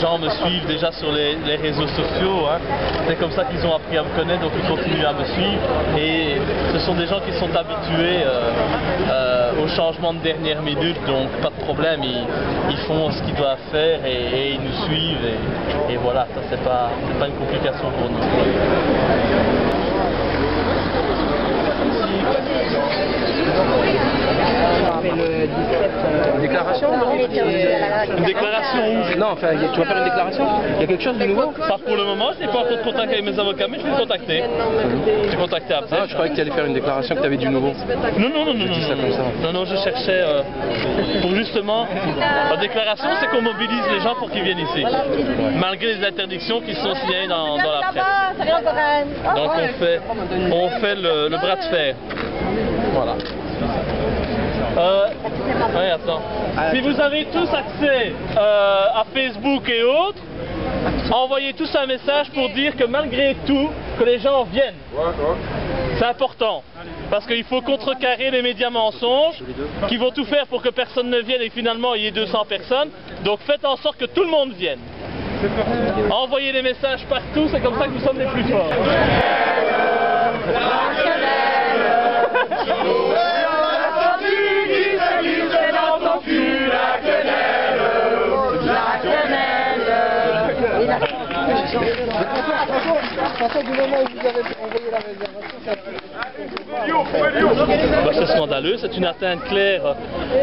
gens me suivent déjà sur les réseaux sociaux. Hein. C'est comme ça qu'ils ont appris à me connaître, donc ils continuent à me suivre. Et ce sont des gens qui sont habitués au changement de dernière minute, donc pas de problème, ils font ce qu'ils doivent faire et ils nous suivent. Et voilà, ça c'est pas une complication pour nous. Une déclaration, non? Une déclaration où? Non, enfin, tu vas faire une déclaration? Il y a quelque chose de nouveau? Pas pour le moment, je n'ai pas encore de contact avec mes avocats, mais je vais les contacter. Je vais contacter après. Ah, je croyais que tu allais faire une déclaration, que tu avais du nouveau. Non, je cherchais pour justement, la déclaration c'est qu'on mobilise les gens pour qu'ils viennent ici, malgré les interdictions qui sont signalées dans la presse. Donc on fait le bras de fer. Voilà. Oui, attends. Si vous avez tous accès à Facebook et autres, envoyez tous un message pour dire que malgré tout, que les gens viennent. C'est important. Parce qu'il faut contrecarrer les médias mensonges qui vont tout faire pour que personne ne vienne et finalement il y ait 200 personnes. Donc faites en sorte que tout le monde vienne. Envoyez les messages partout, c'est comme ça que nous sommes les plus forts. C'est scandaleux, c'est une atteinte claire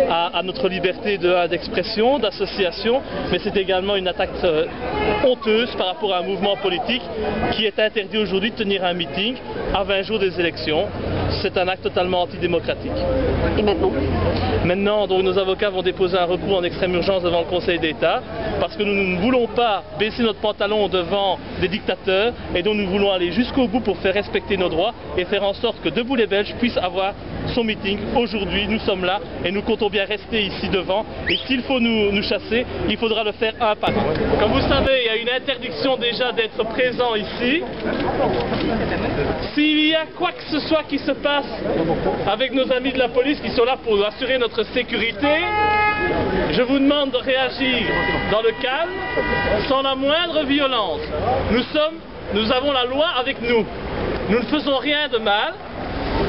à notre liberté d'expression, d'association, mais c'est également une attaque honteuse par rapport à un mouvement politique qui est interdit aujourd'hui de tenir un meeting à 20 jours des élections. C'est un acte totalement antidémocratique. Et maintenant? Maintenant, donc, nos avocats vont déposer un recours en extrême urgence devant le Conseil d'État parce que nous ne voulons pas baisser notre pantalon devant des dictateurs et donc nous voulons aller jusqu'au bout pour faire respecter nos droits et faire en sorte que Debout les Belges puisse avoir son meeting. Aujourd'hui, nous sommes là et nous comptons bien rester ici devant et s'il faut nous chasser, il faudra le faire un par un. Comme vous savez, il y a une interdiction déjà d'être présent ici. S'il y a quoi que ce soit qui se passe avec nos amis de la police qui sont là pour assurer notre sécurité, je vous demande de réagir dans le calme, sans la moindre violence. Nous avons la loi avec nous. Nous ne faisons rien de mal,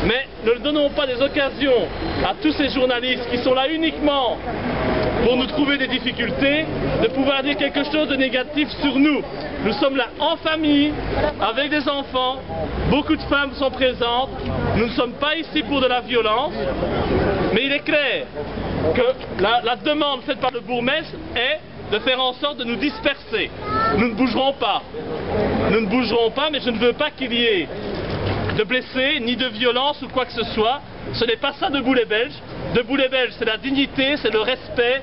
mais ne donnons pas des occasions à tous ces journalistes qui sont là uniquement pour nous trouver des difficultés, de pouvoir dire quelque chose de négatif sur nous. Nous sommes là en famille, avec des enfants, beaucoup de femmes sont présentes, nous ne sommes pas ici pour de la violence, mais il est clair que la demande faite par le bourgmestre est de faire en sorte de nous disperser. Nous ne bougerons pas. Nous ne bougerons pas, mais je ne veux pas qu'il y ait de blessés, ni de violence ou quoi que ce soit. Ce n'est pas ça Debout les Belges. Debout les Belges, c'est la dignité, c'est le respect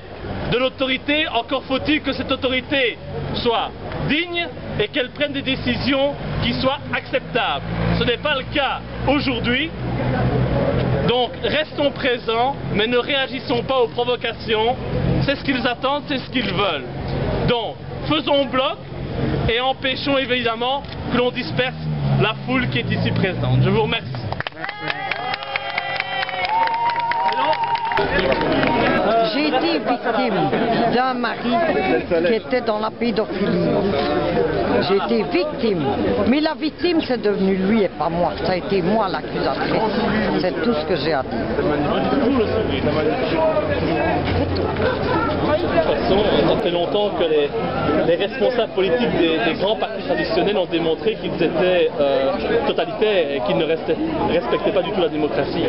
de l'autorité. Encore faut-il que cette autorité soit digne et qu'elle prenne des décisions qui soient acceptables. Ce n'est pas le cas aujourd'hui. Donc restons présents, mais ne réagissons pas aux provocations. C'est ce qu'ils attendent, c'est ce qu'ils veulent. Donc faisons bloc et empêchons évidemment que l'on disperse la foule qui est ici présente. Je vous remercie. J'ai été victime d'un mari qui était dans la pédophilie. J'ai été victime. Mais la victime, c'est devenu lui et pas moi. Ça a été moi l'accusatrice. C'est tout ce que j'ai à dire. De toute façon, ça fait longtemps que les responsables politiques des grands partis traditionnels ont démontré qu'ils étaient totalitaires et qu'ils ne respectaient pas du tout la démocratie.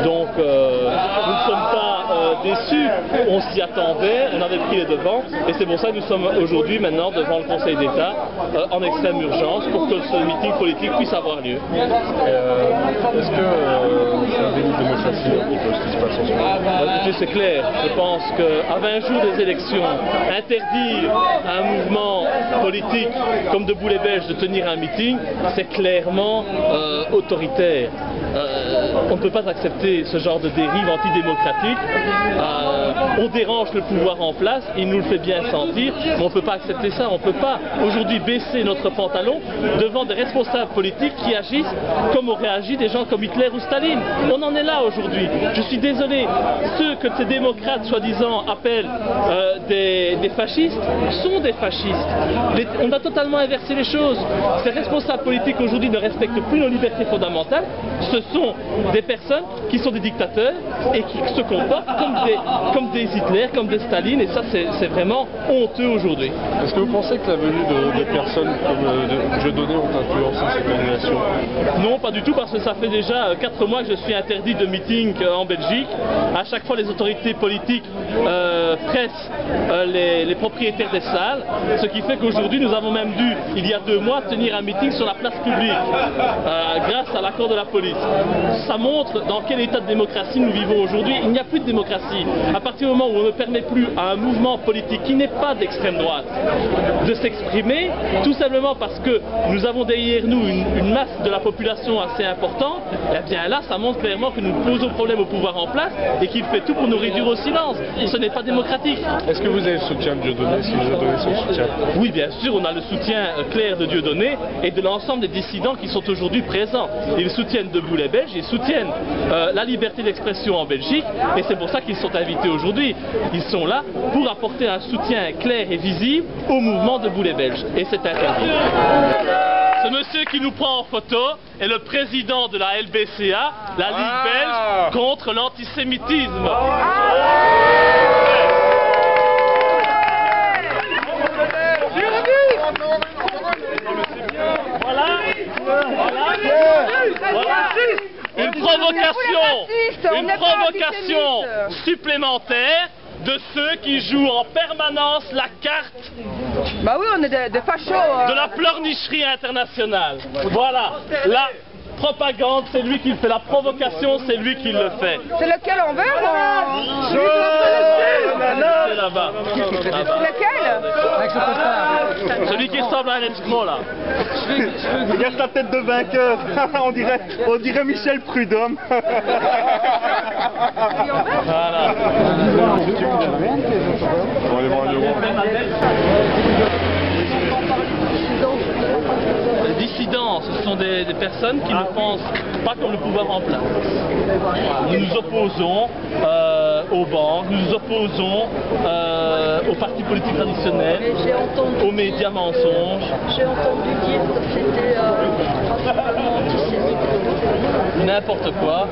Donc nous ne sommes pas déçus, on s'y attendait, on avait pris les devants et c'est pour ça que nous sommes aujourd'hui maintenant devant le Conseil d'État en extrême urgence pour que ce meeting politique puisse avoir lieu. Est-ce que c'est un déni de démocratie ce qui se passe en ce moment? C'est clair, je pense qu'à 20 jours des élections, interdire à un mouvement politique comme Debout les Belges de tenir un meeting, c'est clairement autoritaire. On ne peut pas accepter ce genre de dérive antidémocratique. on dérange le pouvoir en place, il nous le fait bien sentir, mais on ne peut pas accepter ça, on ne peut pas aujourd'hui baisser notre pantalon devant des responsables politiques qui agissent comme auraient agi des gens comme Hitler ou Staline. On en est là aujourd'hui. Je suis désolé, ceux que ces démocrates soi-disant appellent des fascistes sont des fascistes. On a totalement inversé les choses. Ces responsables politiques aujourd'hui ne respectent plus nos libertés fondamentales. Ce sont des personnes qui sont des dictateurs et qui se comportent comme des Hitler, comme des Staline, et ça c'est vraiment honteux aujourd'hui. Est-ce que vous pensez que la venue de personnes comme Dieudonné ont influencé cette annulation? Non, pas du tout, parce que ça fait déjà 4 mois que je suis interdit de meeting en Belgique. À chaque fois, les autorités politiques pressent les propriétaires des salles, ce qui fait qu'aujourd'hui, nous avons même dû, il y a 2 mois, tenir un meeting sur la place publique, grâce à l'accord de la police. Ça montre dans quel état de démocratie nous vivons aujourd'hui. Il n'y a plus de démocratie. À partir du moment où on ne permet plus à un mouvement politique qui n'est pas d'extrême droite de s'exprimer, tout simplement parce que nous avons derrière nous une masse de la population assez importante, eh bien là, ça montre clairement que nous posons problème au pouvoir en place et qu'il fait tout pour nous réduire au silence. Ce n'est pas démocratique. Est-ce que vous avez le soutien de Dieudonné, si Dieudonné son soutien? Oui, bien sûr, on a le soutien clair de Dieudonné et de l'ensemble des dissidents qui sont aujourd'hui présents. Ils soutiennent Debout les Belges, ils soutiennent la liberté d'expression en Belgique, et c'est pour ça qu'ils sont invités aujourd'hui. Ils sont là pour apporter un soutien clair et visible au mouvement Debout les Belges, et c'est interdit. Ce monsieur qui nous prend en photo est le président de la LBCA, la Ligue belge contre l'antisémitisme. Voilà. Une provocation supplémentaire de ceux qui jouent en permanence la carte on est des fachos. de la pleurnicherie internationale. Voilà, la propagande, c'est lui qui le fait, la provocation, c'est lui qui le fait. C'est lequel en vert C'est là-bas. Lequel? Celui qui ressemble à un escroc là. Regarde ta tête de vainqueur. on dirait Michel Prudhomme. Voilà. On va aller voir Les dissidents, ce sont des personnes qui ne pensent pas comme le pouvoir en place. Nous nous opposons aux banques, nous nous opposons aux partis politiques traditionnels, aux médias mensonges. J'ai entendu dire que c'était principalement antisémite. N'importe quoi.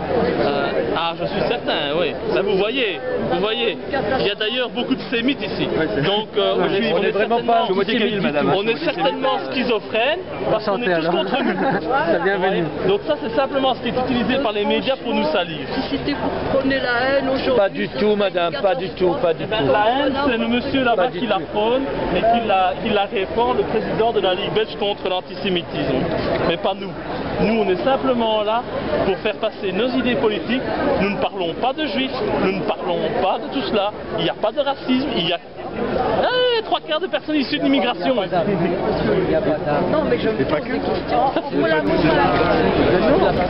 Je suis certain, oui. Là, vous voyez. Il y a d'ailleurs beaucoup de sémites ici. Donc, on est vraiment pas on est certainement schizophrène parce qu'on est tous contre nous. Donc ça, c'est simplement ce qui est utilisé par les médias pour nous salir. Si c'était pour prôner la haine aujourd'hui. Pas du tout, madame, pas du tout, pas du tout. La haine, c'est le monsieur là-bas qui la prône et qui la répand, le président de la Ligue belge contre l'antisémitisme. Mais pas nous. Nous, on est simplement là pour faire passer nos idées politiques. Nous ne parlons pas de juifs, nous ne parlons pas de tout cela. Il n'y a pas de racisme, il y a 3/4 de personnes issues de l'immigration. Non, mais je me pose des questions. Pour l'amour à la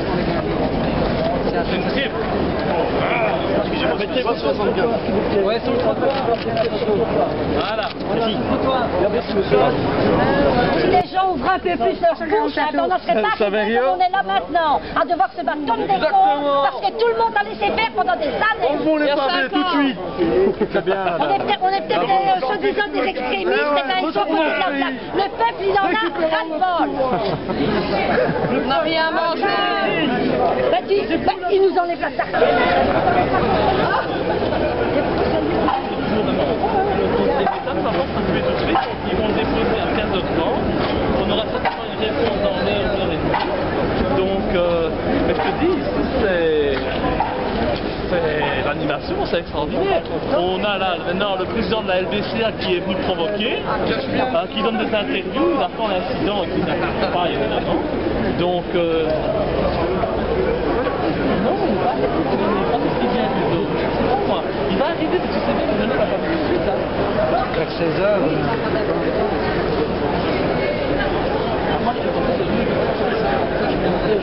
C'est une crime. Mettez-vous 64. Ouais, sur le trottoir. Voilà. Si les gens ouvrent un peu plus leur bouche, on n'en serait pas on est là maintenant, à devoir se battre comme des cons, parce que tout le monde a laissé faire pendant des années. On les pavés tout de suite. On est peut-être soi-disant des extrémistes, et bien il faut qu'on se la place. Le peuple, il en a ras-le-bol. On n'a rien mangé. Il nous enlève la tarte. Ils vont le déposer à 15h30. On aura certainement une réponse dans l'heure et demie. Donc, je te dis, c'est l'animation, c'est extraordinaire. On a là maintenant le président de la LBCA qui est venu provoquer, qui donne des interviews, il attend l'incident et qui n'arrive pas évidemment. Donc, non, il va arriver, tu sais bien, il ne va pas tout de suite. Vers 16h.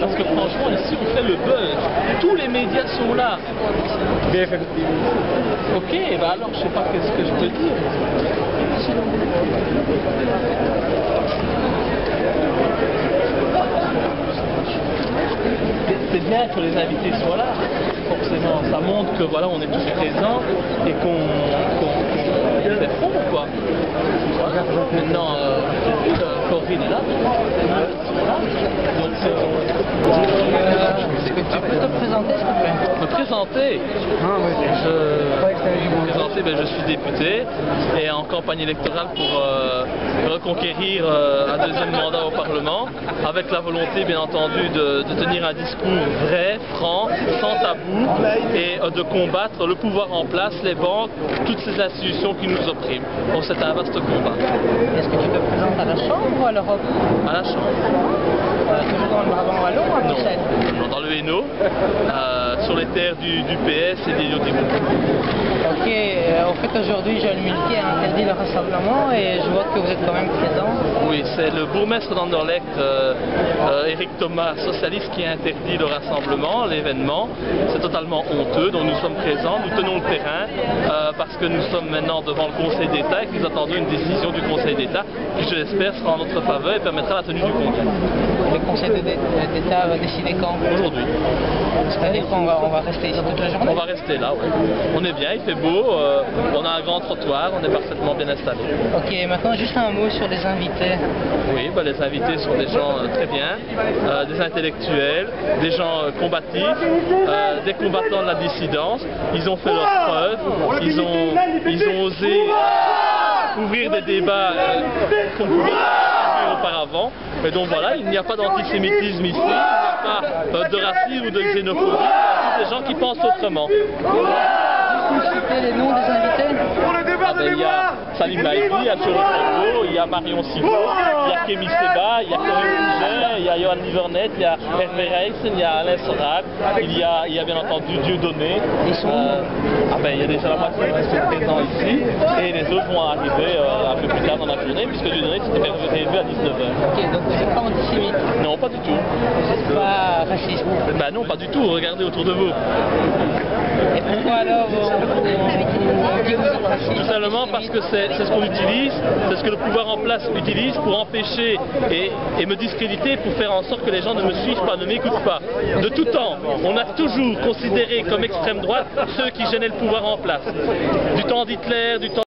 Parce que franchement, ici, on fait le buzz. Tous les médias médias sont là. BFM. Ok, bah alors je sais pas qu'est-ce que je peux dire. C'est bien que les invités soient là, forcément. Ça montre que voilà, on est tous présents et qu'on fait fond, quoi. Voilà. Maintenant, Corinne est là. Donc, Tu peux te présenter, s'il te plaît? me présenter. Je suis député et en campagne électorale pour reconquérir un deuxième mandat au Parlement, avec la volonté bien entendu de tenir un discours vrai, franc, sans tabou et de combattre le pouvoir en place, les banques, toutes ces institutions qui nous oppriment. Donc c'est un vaste combat. Est-ce que tu te présentes à la Chambre ou à l'Europe? À la Chambre. Toujours dans le Brabant Wallon ou à Non, Bruxelles? dans le Hainaut, sur les terres du PS et des Yodimou. Ok, en fait aujourd'hui Joël Mulquier a interdit le rassemblement et je vois que vous êtes quand même présent. Oui, c'est le bourgmestre d'Anderlecht, Éric Thomas, socialiste, qui a interdit le rassemblement, l'événement. C'est totalement honteux, donc nous sommes présents, nous tenons le terrain parce que nous sommes maintenant devant le Conseil d'État et que nous attendons une décision du Conseil d'État qui, je l'espère, sera en notre faveur et permettra la tenue du congrès. Le Conseil d'État va décider quand? Aujourd'hui. C'est-à-dire qu'on va rester ici toute la journée? On va rester là, oui. On est bien, il fait beau, on a un grand trottoir, on est parfaitement bien installé. Ok, maintenant juste un mot sur les invités. Oui, bah, les invités sont des gens très bien, des intellectuels, des gens combatifs, des combattants de la dissidence. Ils ont fait leurs preuves, ils ont osé ouvrir des débats qu'on pouvait pas auparavant. Mais donc voilà, il n'y a pas d'antisémitisme ici, il n'y a pas de racisme ou de xénophobie, il y a des gens qui pensent autrement. Vous citez les noms des invités? Il y a Salim Baïdi, il y a Thierry Frégo, il y a Marion Sibaud, il y a Kémy Seba, il y a Corinne Bouget, il y a Johan Livernet, il y a Hervé Reis, il y a Alain Soral, il y a bien entendu Dieudonné. Ils sont il y a déjà la moitié qui sont présents ici et les autres vont arriver un peu plus tard dans la journée puisque Dieudonné c'était prévu à 19h. Ok, donc vous n'êtes pas antisémite? Non, pas du tout. Vous n'êtes pas raciste? Ben non, pas du tout, regardez autour de vous. Et pourquoi alors on dit que vous êtes raciste? Tout simplement parce que c'est ce qu'on utilise, c'est ce que le pouvoir en place utilise pour empêcher et me discréditer, pour faire en sorte que les gens ne me suivent pas, ne m'écoutent pas. De tout temps, on a toujours considéré comme extrême droite ceux qui gênaient le pouvoir en place. Du temps d'Hitler, du temps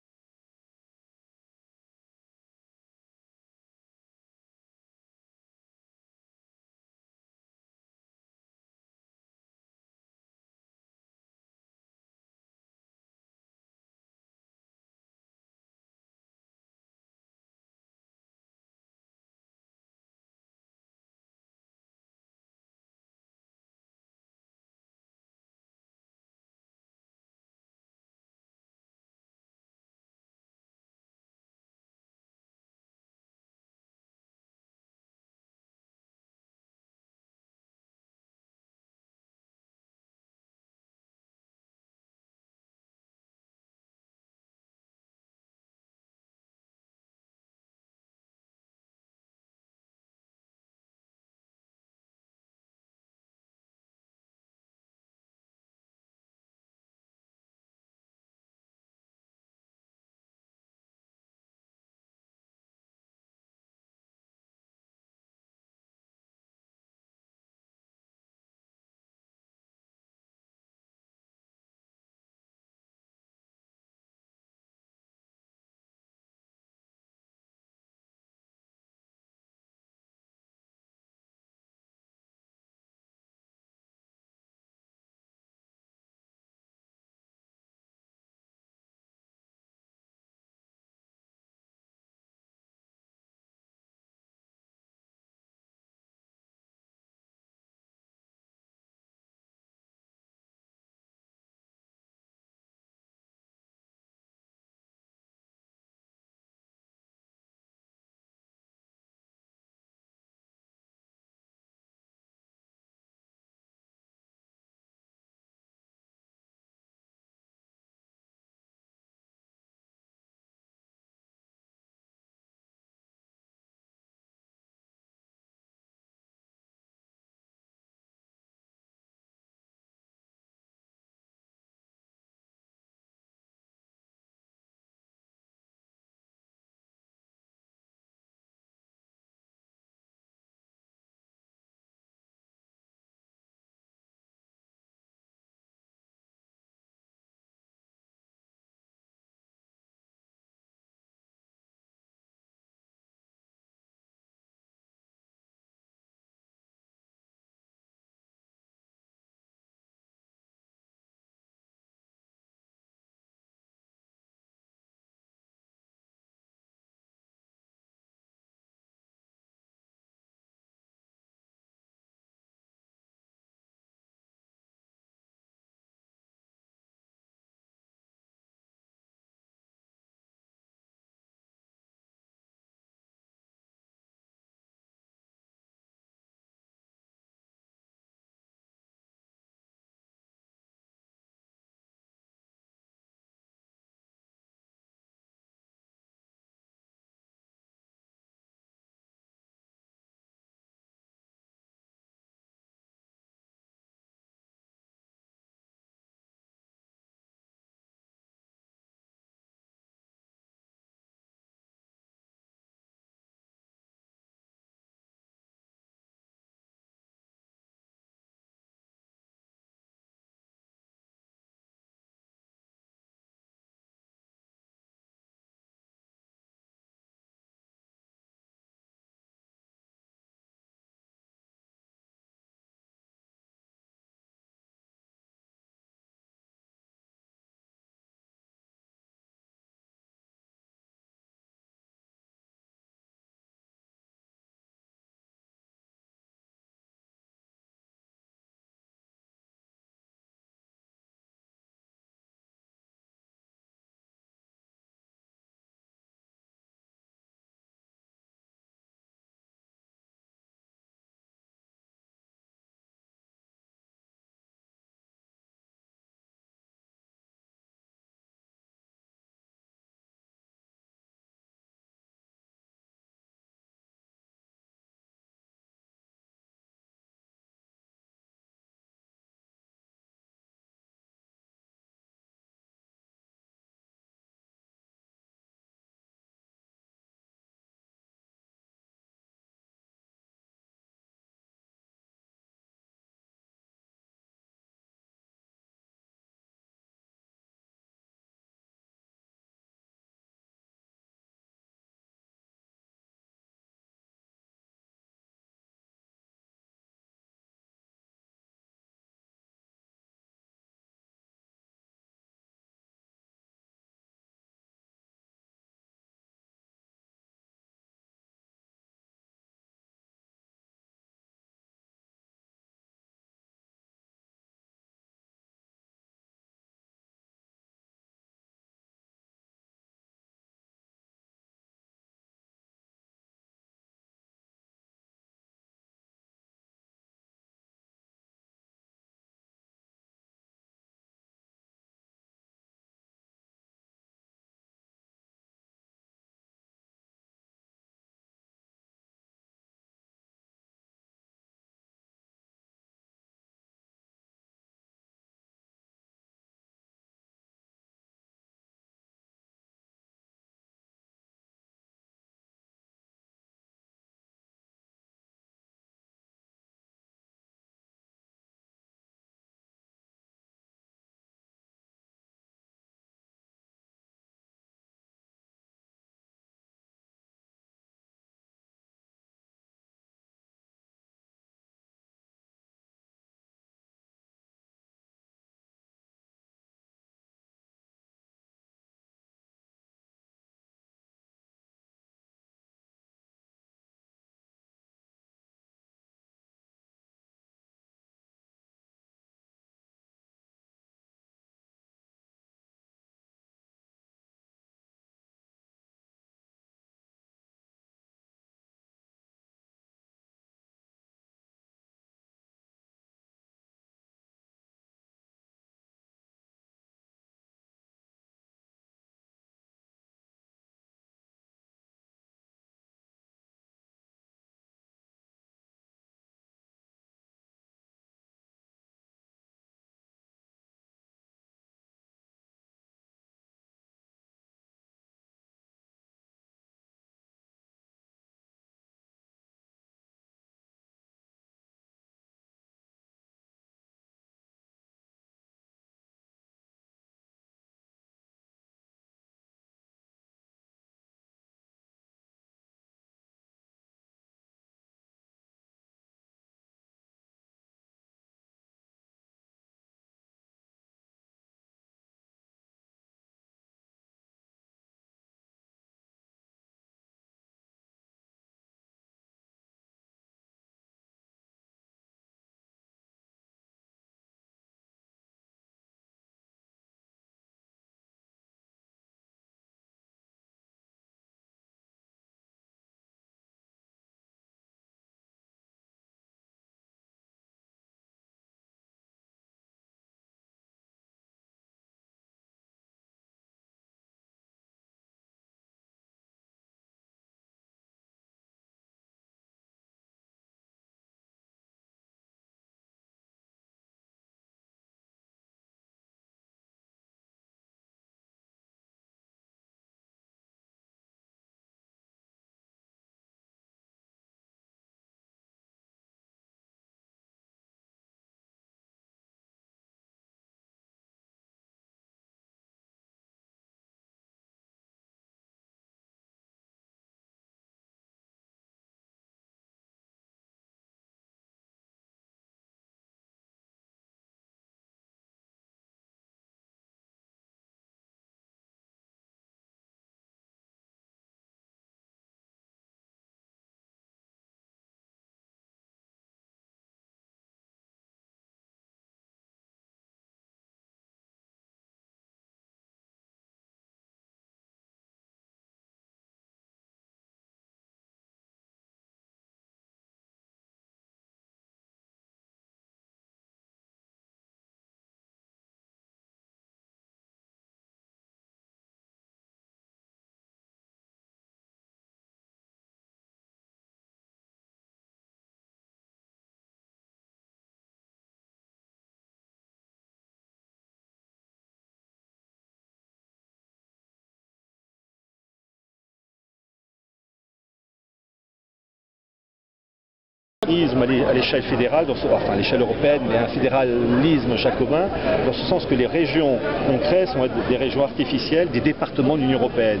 À l'échelle fédérale, enfin à l'échelle européenne, mais un fédéralisme jacobin, dans ce sens que les régions qu'on crée sont des régions artificielles des départements de l'Union européenne.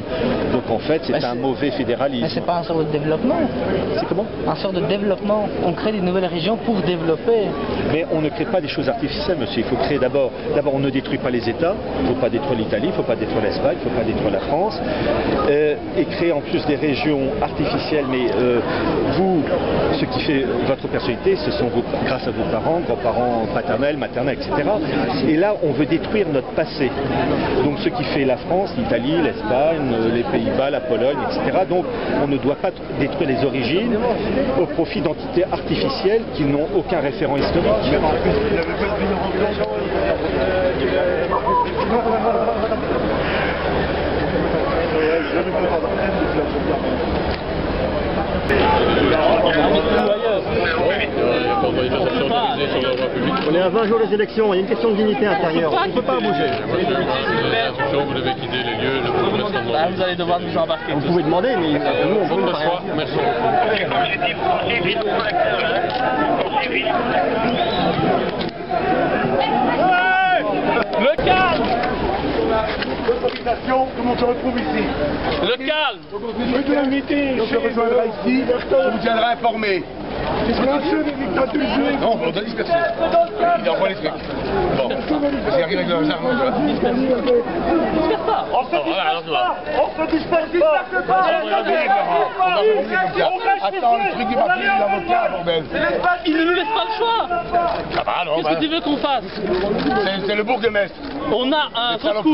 Donc en fait, c'est un mauvais fédéralisme. Mais c'est pas un sort de développement. C'est comment? Un sort de développement. On crée des nouvelles régions pour développer. Mais on ne crée pas des choses artificielles, monsieur. Il faut créer d'abord, on ne détruit pas les États. Il ne faut pas détruire l'Italie, il ne faut pas détruire l'Espagne, il ne faut pas détruire la France. Et créer en plus des régions artificielles. Mais vous, ce qui fait votre personnalité, ce sont grâce à vos parents, grands-parents, paternels, maternels, etc. Et là, on veut détruire notre passé. Donc ce qui fait la France, l'Italie, l'Espagne, les Pays-Bas, la Pologne, etc. Donc on ne doit pas détruire les origines au profit d'entités artificielles qui n'ont aucun référent historique. On est à 20 jours des élections, il y a une question de dignité intérieure. On ne peut pas bouger. Vous devez quitter les lieux, vous allez devoir nous embarquer. Vous pouvez demander, mais nous on peut pas. Merci. Le calme! Comment on se retrouve ici? Le calme! Donc je rejoindrai ici, je vous tiendrai informé. Non, on doit disperser. Il envoie les trucs. Bon, parce qu'il arrive avec le jargon. On se disperse pas! Attends, le truc du papier de l'avocat, bordel. Il ne nous laisse pas le choix! Ça va, non? Qu'est-ce que tu veux qu'on fasse? C'est le bourgmestre. On a un recours.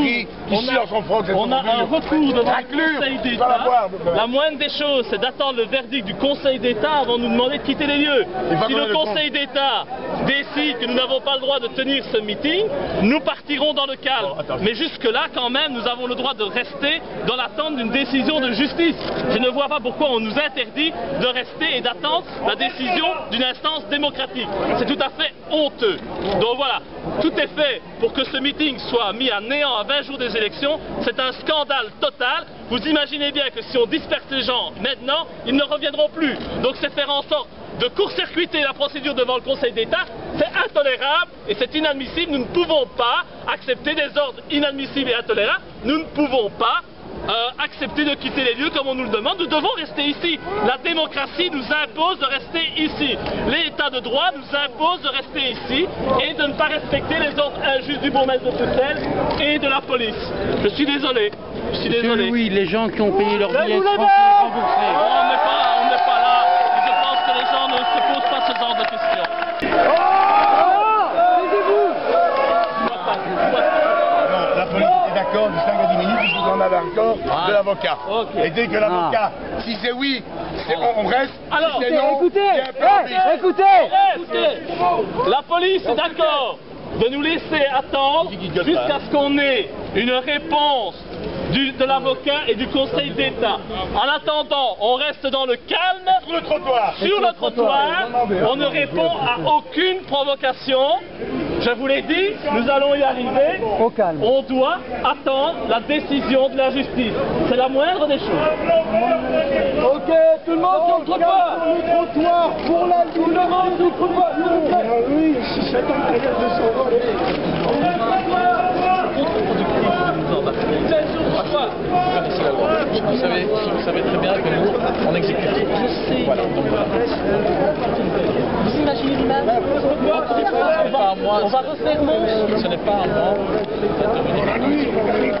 On a un recours devant le Conseil d'État. La moindre des choses, c'est d'attendre le verdict du Conseil d'État avant de nous demander de quitter les lieux. Si le Conseil d'État décide que nous n'avons pas le droit de tenir ce meeting, nous partirons dans le calme. Mais jusque-là, quand même, nous avons le droit de rester dans l'attente d'une décision de justice. Je ne vois pas pourquoi on nous interdit de rester et d'attendre la décision d'une instance démocratique. C'est tout à fait honteux. Donc voilà, tout est fait pour que ce meeting soit mis à néant à 20 jours des élections. C'est un scandale total. Vous imaginez bien que si on disperse les gens maintenant, ils ne reviendront plus. Donc c'est faire en sorte de court-circuiter la procédure devant le Conseil d'État. C'est intolérable et c'est inadmissible. Nous ne pouvons pas accepter des ordres inadmissibles et intolérables. Nous ne pouvons pas accepter de quitter les lieux comme on nous le demande. Nous devons rester ici. La démocratie nous impose de rester ici. L'état de droit nous impose de rester ici et de ne pas respecter les ordres injustes du bourgmestre de Bruxelles et de la police. Je suis désolé. Je suis désolé. Oui, les gens qui ont payé leur billet de transport remboursé. On n'est pas là. Et je pense que les gens ne se posent pas ce genre de questions. La police est d'accord du 5 à 10 minutes, puisque vous en avez encore de l'avocat. Et dès que l'avocat, si c'est oui, on reste. Alors, si c'est non, écoutez, la police est d'accord de nous laisser attendre jusqu'à ce qu'on ait une réponse de l'avocat et du Conseil d'État. En attendant, on reste dans le calme, sur le trottoir. On ne répond à aucune provocation. Je vous l'ai dit, nous allons y arriver. Au calme. On doit attendre la décision de la justice. C'est la moindre des choses. Ok, tout le monde sur le trottoir. Pour la tout le monde sur le trottoir. Oui, si c'est intéressant de s'envoler. Vous savez très bien que nous, on exécute. Je sais. Voilà. Vous imaginez l'image? On va refaire mon. Ce n'est pas à moi.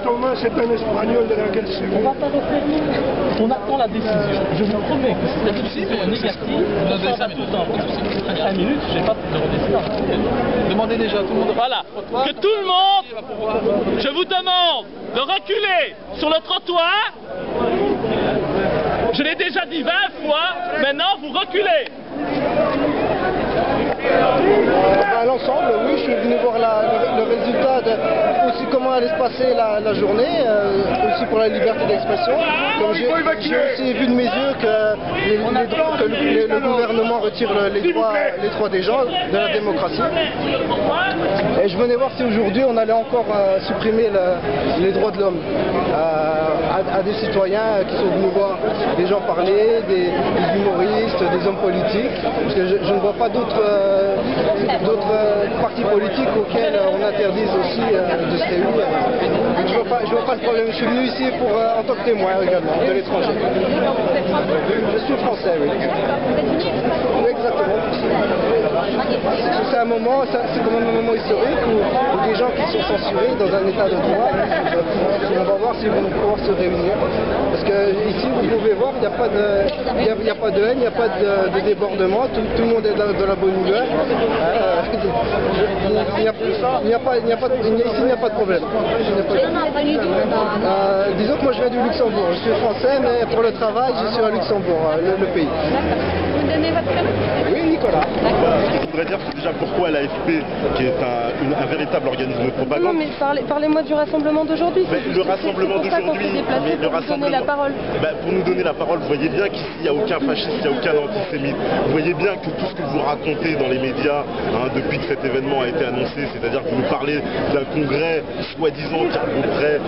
Thomas, c'est un espagnol de laquelle c'est. On va pas refaire mon. On attend la décision. Je vous promets que si la décision est négative, on s'en va tout le temps. 5 minutes, je n'ai pas de redescendre. Demandez déjà à tout le monde. Voilà. Que tout le monde, je vous demande de reculer sur le trottoir. Je l'ai déjà dit 20 fois, maintenant vous reculez. L'ensemble, oui, je suis venu voir le résultat de aussi comment allait se passer la journée, aussi pour la liberté d'expression. Comme j'ai aussi vu de mes yeux que le gouvernement retire les droits des gens, de la démocratie. Et je venais voir si aujourd'hui on allait encore supprimer les droits de l'homme à des citoyens qui sont venus voir des gens parler, des humoristes, des hommes politiques. Parce que je ne vois pas d'autres partis politiques auxquels on interdise aussi de se réunir. Donc je vois pas le problème. Je suis venu ici en tant que témoin également de l'étranger. Je suis français, oui. Oui, exactement. C'est un moment, c'est quand même un moment historique où des gens qui sont censurés dans un état de droit, on va voir s'ils vont pouvoir se réunir. Parce que ici, vous pouvez voir, il n'y a pas de haine, il n'y a pas de débordement, tout le monde est de la bonne humeur. Ici, il n'y a pas de problème. Disons que moi je viens du Luxembourg, je suis français, mais pour le travail, je suis à Luxembourg, le pays. Vous donnez votre prénom? Oui, Nicolas. Je voudrais dire c'est déjà pourquoi l'AFP, qui est un véritable organisme de propagande. Non, mais parlez-moi du rassemblement d'aujourd'hui. Le rassemblement d'aujourd'hui, pour nous donner la parole, vous voyez bien qu'ici il n'y a aucun fasciste, il n'y a aucun antisémite. Vous voyez bien que tout ce que vous racontez dans les médias depuis que cet événement a été annoncé, c'est-à-dire que vous nous parlez d'un congrès soi-disant qui regrouperait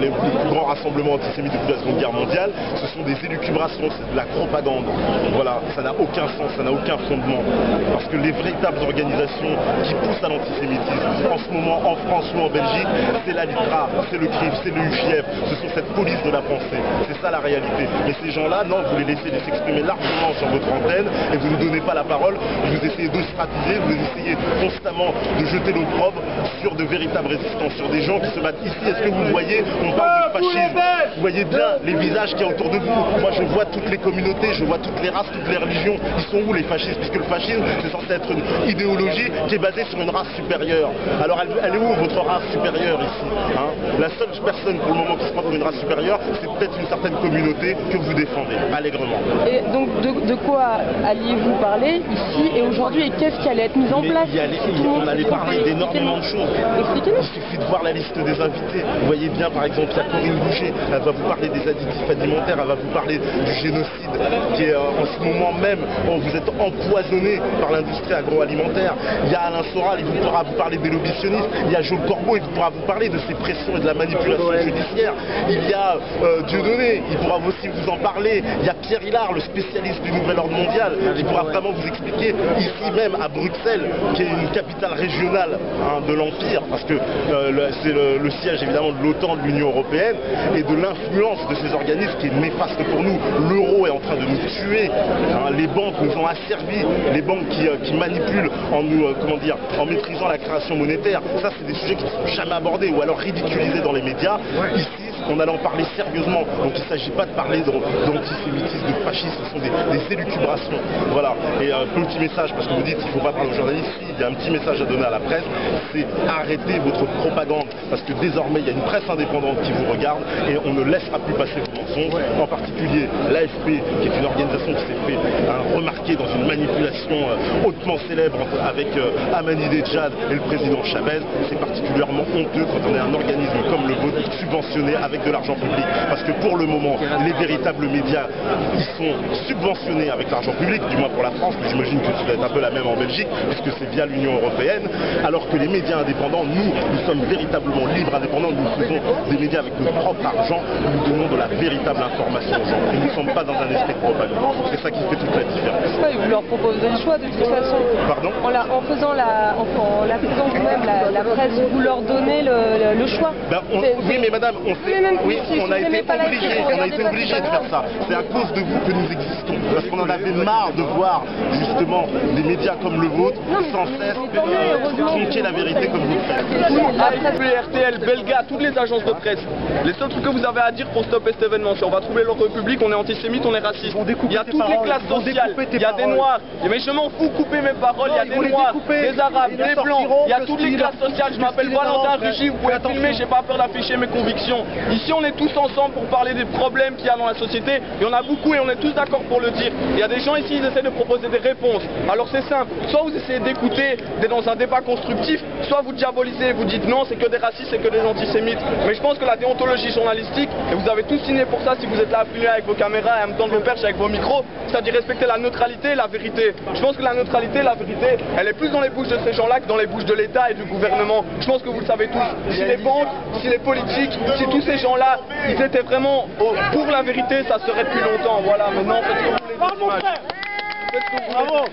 les plus grands rassemblements antisémites depuis la Seconde Guerre mondiale, ce sont des élucubrations, c'est de la propagande. Voilà, ça n'a aucun sens, ça n'a aucun fondement. Parce que les véritables organisations qui poussent à l'antisémitisme, en ce moment en France ou en Belgique, c'est la LICRA, c'est le CRIF, c'est le UJF, ce sont cette police de la pensée. C'est ça la réalité. Mais ces gens-là, non, vous les laissez s'exprimer largement sur votre antenne et vous ne donnez pas la parole, vous essayez d'ostratiser, vous essayez constamment de jeter l'opprobre sur de véritables résistants, sur des gens qui se battent ici. Est-ce que vous voyez, on parle de fascisme, vous voyez bien les visages qu'il y a autour de vous. Moi je vois toutes les communautés, je vois toutes les races, toutes les religions. Ils sont où les fascistes? Puisque le fascisme c'est censé être une idéologie qui est basée sur une race supérieure. Alors elle est où votre race supérieure ici La seule personne pour le moment qui se prend pour une race supérieure, c'est peut-être une certaine communauté que vous défendez allègrement. Et donc de quoi alliez-vous parler ici et aujourd'hui et qu'est-ce qui allait être mis en place? On allait parler d'énormément de choses. Expliquez-nous. Il suffit de voir la liste des invités. Vous voyez bien par exemple il y a Corinne Boucher, elle va vous parler des additifs alimentaires, elle va vous parler du génocide qui est en ce moment même, vous êtes empoisonné par l'industrie agroalimentaire. Il y a Alain Soral, il pourra vous parler des lobbyistes. Il y a Joël Corbeau, il pourra vous parler de ces pressions et de la manipulation judiciaire. Il y a Dieudonné, il pourra aussi vous en parler. Il y a Pierre Hillard, le spécialiste du nouvel ordre mondial, qui pourra vraiment vous expliquer ici même à Bruxelles, qui est une capitale régionale de l'Empire, parce que c'est le siège évidemment de l'OTAN, de l'Union Européenne, et de l'influence de ces organismes qui est néfaste pour nous. L'euro est en train de nous tuer. Les banques nous ont asservis, les banques qui manipulent en nous, en maîtrisant la création monétaire. Ça, c'est des sujets qui ne sont jamais abordés ou alors ridiculisés dans les médias. Ici, on allait en parler sérieusement. Donc il ne s'agit pas de parler d'antisémitisme, de fascisme, ce sont des élucubrations. Voilà. Et un petit message, parce que vous dites qu'il ne faut pas parler aux journalistes, il y a un petit message à donner à la presse, c'est arrêtez votre propagande, parce que désormais il y a une presse indépendante qui vous regarde et on ne laissera plus passer vos mensonges, en particulier l'AFP, qui est une organisation qui s'est fait remarquer dans une manipulation hautement célèbre avec Ahmadinejad et le président Chavez. C'est particulièrement honteux quand on est un organisme comme le vôtre, subventionné avec de l'argent public, parce que pour le moment les véritables médias ils sont subventionnés avec l'argent public, du moins pour la France, mais j'imagine que ça doit être un peu la même en Belgique puisque c'est via l'Union Européenne, alors que les médias indépendants, nous sommes véritablement libres, indépendants, nous faisons des médias avec notre propre argent, nous donnons de la véritable information aux gens et nous ne sommes pas dans un esprit de propagande. C'est ça qui fait toute la différence. Vous leur proposez le choix de toute façon. Pardon? En faisant vous-même la presse, vous leur donnez le choix. Oui mais madame, on a été obligés de faire ça. C'est à cause de vous que nous existons. Parce qu'on en avait marre de voir justement des médias comme le vôtre sans cesse tronquer la vérité comme vous le faites. RTL, Belga, toutes les agences de presse. Les seuls trucs que vous avez à dire pour stopper cet événement, c'est on va trouver l'ordre public, on est antisémite, on est raciste. Il y a toutes les classes sociales. Il y a des noirs. Mais je m'en fous, couper mes paroles, il y a des noirs, des arabes, des blancs, il y a toutes les classes sociales. Je m'appelle Valentin Rugy, vous pouvez filmer, j'ai pas peur d'afficher mes convictions. Ici on est tous ensemble pour parler des problèmes qu'il y a dans la société. Il y en a beaucoup et on est tous d'accord pour le dire. Il y a des gens ici, ils essaient de proposer des réponses. Alors c'est simple, soit vous essayez d'écouter, d'être dans un débat constructif, soit vous diabolisez, vous dites non, c'est que des racistes, c'est que des antisémites. Mais je pense que la déontologie journalistique, et vous avez tous signé pour ça si vous êtes là à filmer avec vos caméras et à me tendre vos perches avec vos micros, c'est-à-dire respecter la neutralité et la vérité. Je pense que la neutralité et la vérité, elle est plus dans les bouches de ces gens-là que dans les bouches de l'État et du gouvernement. Je pense que vous le savez tous. Si les banques, si les politiques, si tous ces gens-là, ils étaient vraiment pour la vérité, ça serait depuis longtemps. Voilà, maintenant faites ce que vous voulez. Faites ce que vous voulez.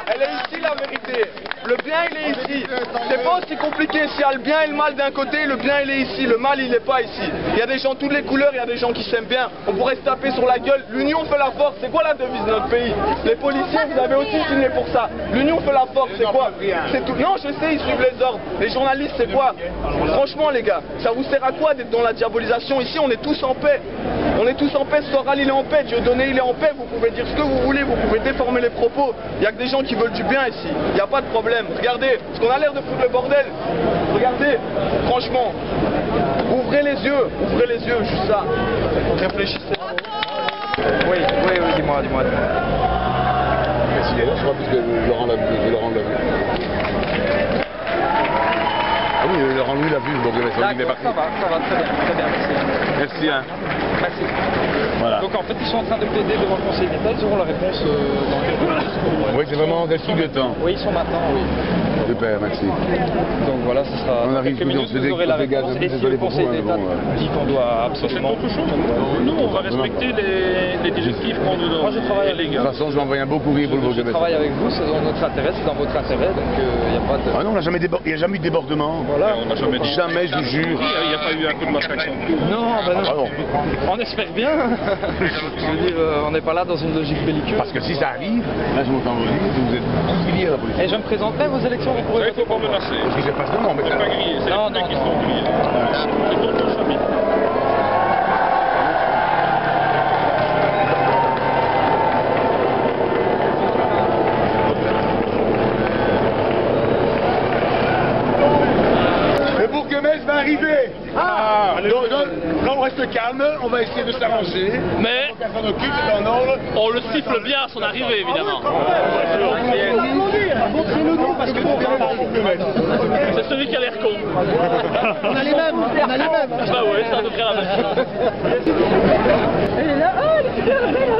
Elle est ici la vérité. Le bien il est ici. C'est pas aussi compliqué. S'il y a le bien et le mal d'un côté, le bien il est ici. Le mal il n'est pas ici. Il y a des gens de toutes les couleurs, il y a des gens qui s'aiment bien. On pourrait se taper sur la gueule. L'union fait la force. C'est quoi la devise de notre pays? Les policiers, vous avez aussi signé pour ça. L'union fait la force. C'est quoi? C'est tout. Non, je sais, ils suivent les ordres. Les journalistes, c'est quoi? Franchement les gars, ça vous sert à quoi d'être dans la diabolisation? Ici on est tous en paix. On est tous en paix. Soral il est en paix. Dieudonné il est en paix. Vous pouvez dire ce que vous voulez. Vous pouvez déformer les propos. Il n'y a que des gens qui veulent du bien ici. Il n'y a pas de problème. Regardez, parce qu'on a l'air de foutre le bordel. Regardez, franchement, ouvrez les yeux, juste ça. Réfléchissez. Oui, dis-moi. Si, je crois que Laurent l'a vu. Ah oui, Laurent Louis l'a vu, donc il est parti. Ça va, très bien, merci. Merci. Voilà. Donc en fait, ils sont en train de plaider devant le Conseil d'État, ils auront la réponse dans quelques minutes. Oui, c'est vraiment des trucs de temps. Oui, ils sont maintenant, oui. Super, merci. Donc voilà, ce sera on arrive quelques minutes, vous aurez la réponse. Et si le Conseil d'État dit qu'on doit absolument... Nous, on va respecter les directives qu'on nous donne. Moi, je travaille avec De toute façon, je vais envoyer un beau courrier pour le Vosges. Je travaille avec vous, c'est dans notre intérêt, c'est dans votre intérêt, donc il n'y a pas de... Ah non, il n'y a jamais eu de débordement. Voilà. On n'a jamais dit... Jamais, je vous jure. Il n'y a pas eu un coup de matraque. Non, ben non. Ah bon. On espère bien. Je veux dire, on n'est pas là dans une logique belliqueuse. Parce que si ça arrive, là je m'entends vous dire, vous êtes tous grillés à la police. Et je me présenterai aux élections, vous pourrez voter pour moi. Parce que c'est pas seulement, mais... C'est pas grillé, c'est les qui sont grillés. C'est ton famille. Le bourgmestre va arriver. Donc, là on reste calme, on va essayer de s'arranger. Mais on le siffle bien à son arrivée, évidemment. C'est celui qui a l'air con. On a les mêmes. Bah ouais, c'est à peu près la même chose. Elle est là, oh, elle est super belle,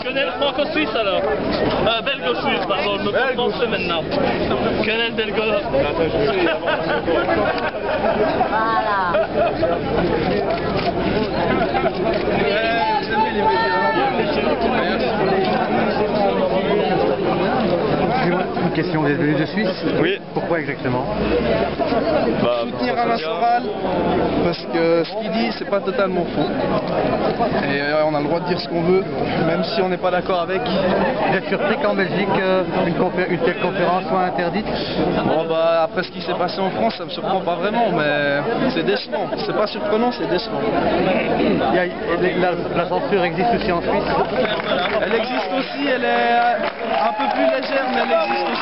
Quenelle franco-suisse alors. Belgo-suisse, pardon, je me pense maintenant. Quenelle belgo. Une question, vous êtes venu de Suisse? Oui. Pourquoi exactement? Soutenir Alain Soral, parce que ce qu'il dit, c'est pas totalement faux. Et on a le droit de dire ce qu'on veut, même si on n'est pas d'accord avec. Vous êtes surpris qu'en Belgique, une telle conférence soit interdite? Bon, bah, après ce qui s'est passé en France, ça me surprend pas vraiment, mais c'est décevant. C'est pas surprenant, c'est décevant. La censure existe aussi en Suisse? Elle existe aussi, elle est un peu plus légère, mais elle existe aussi.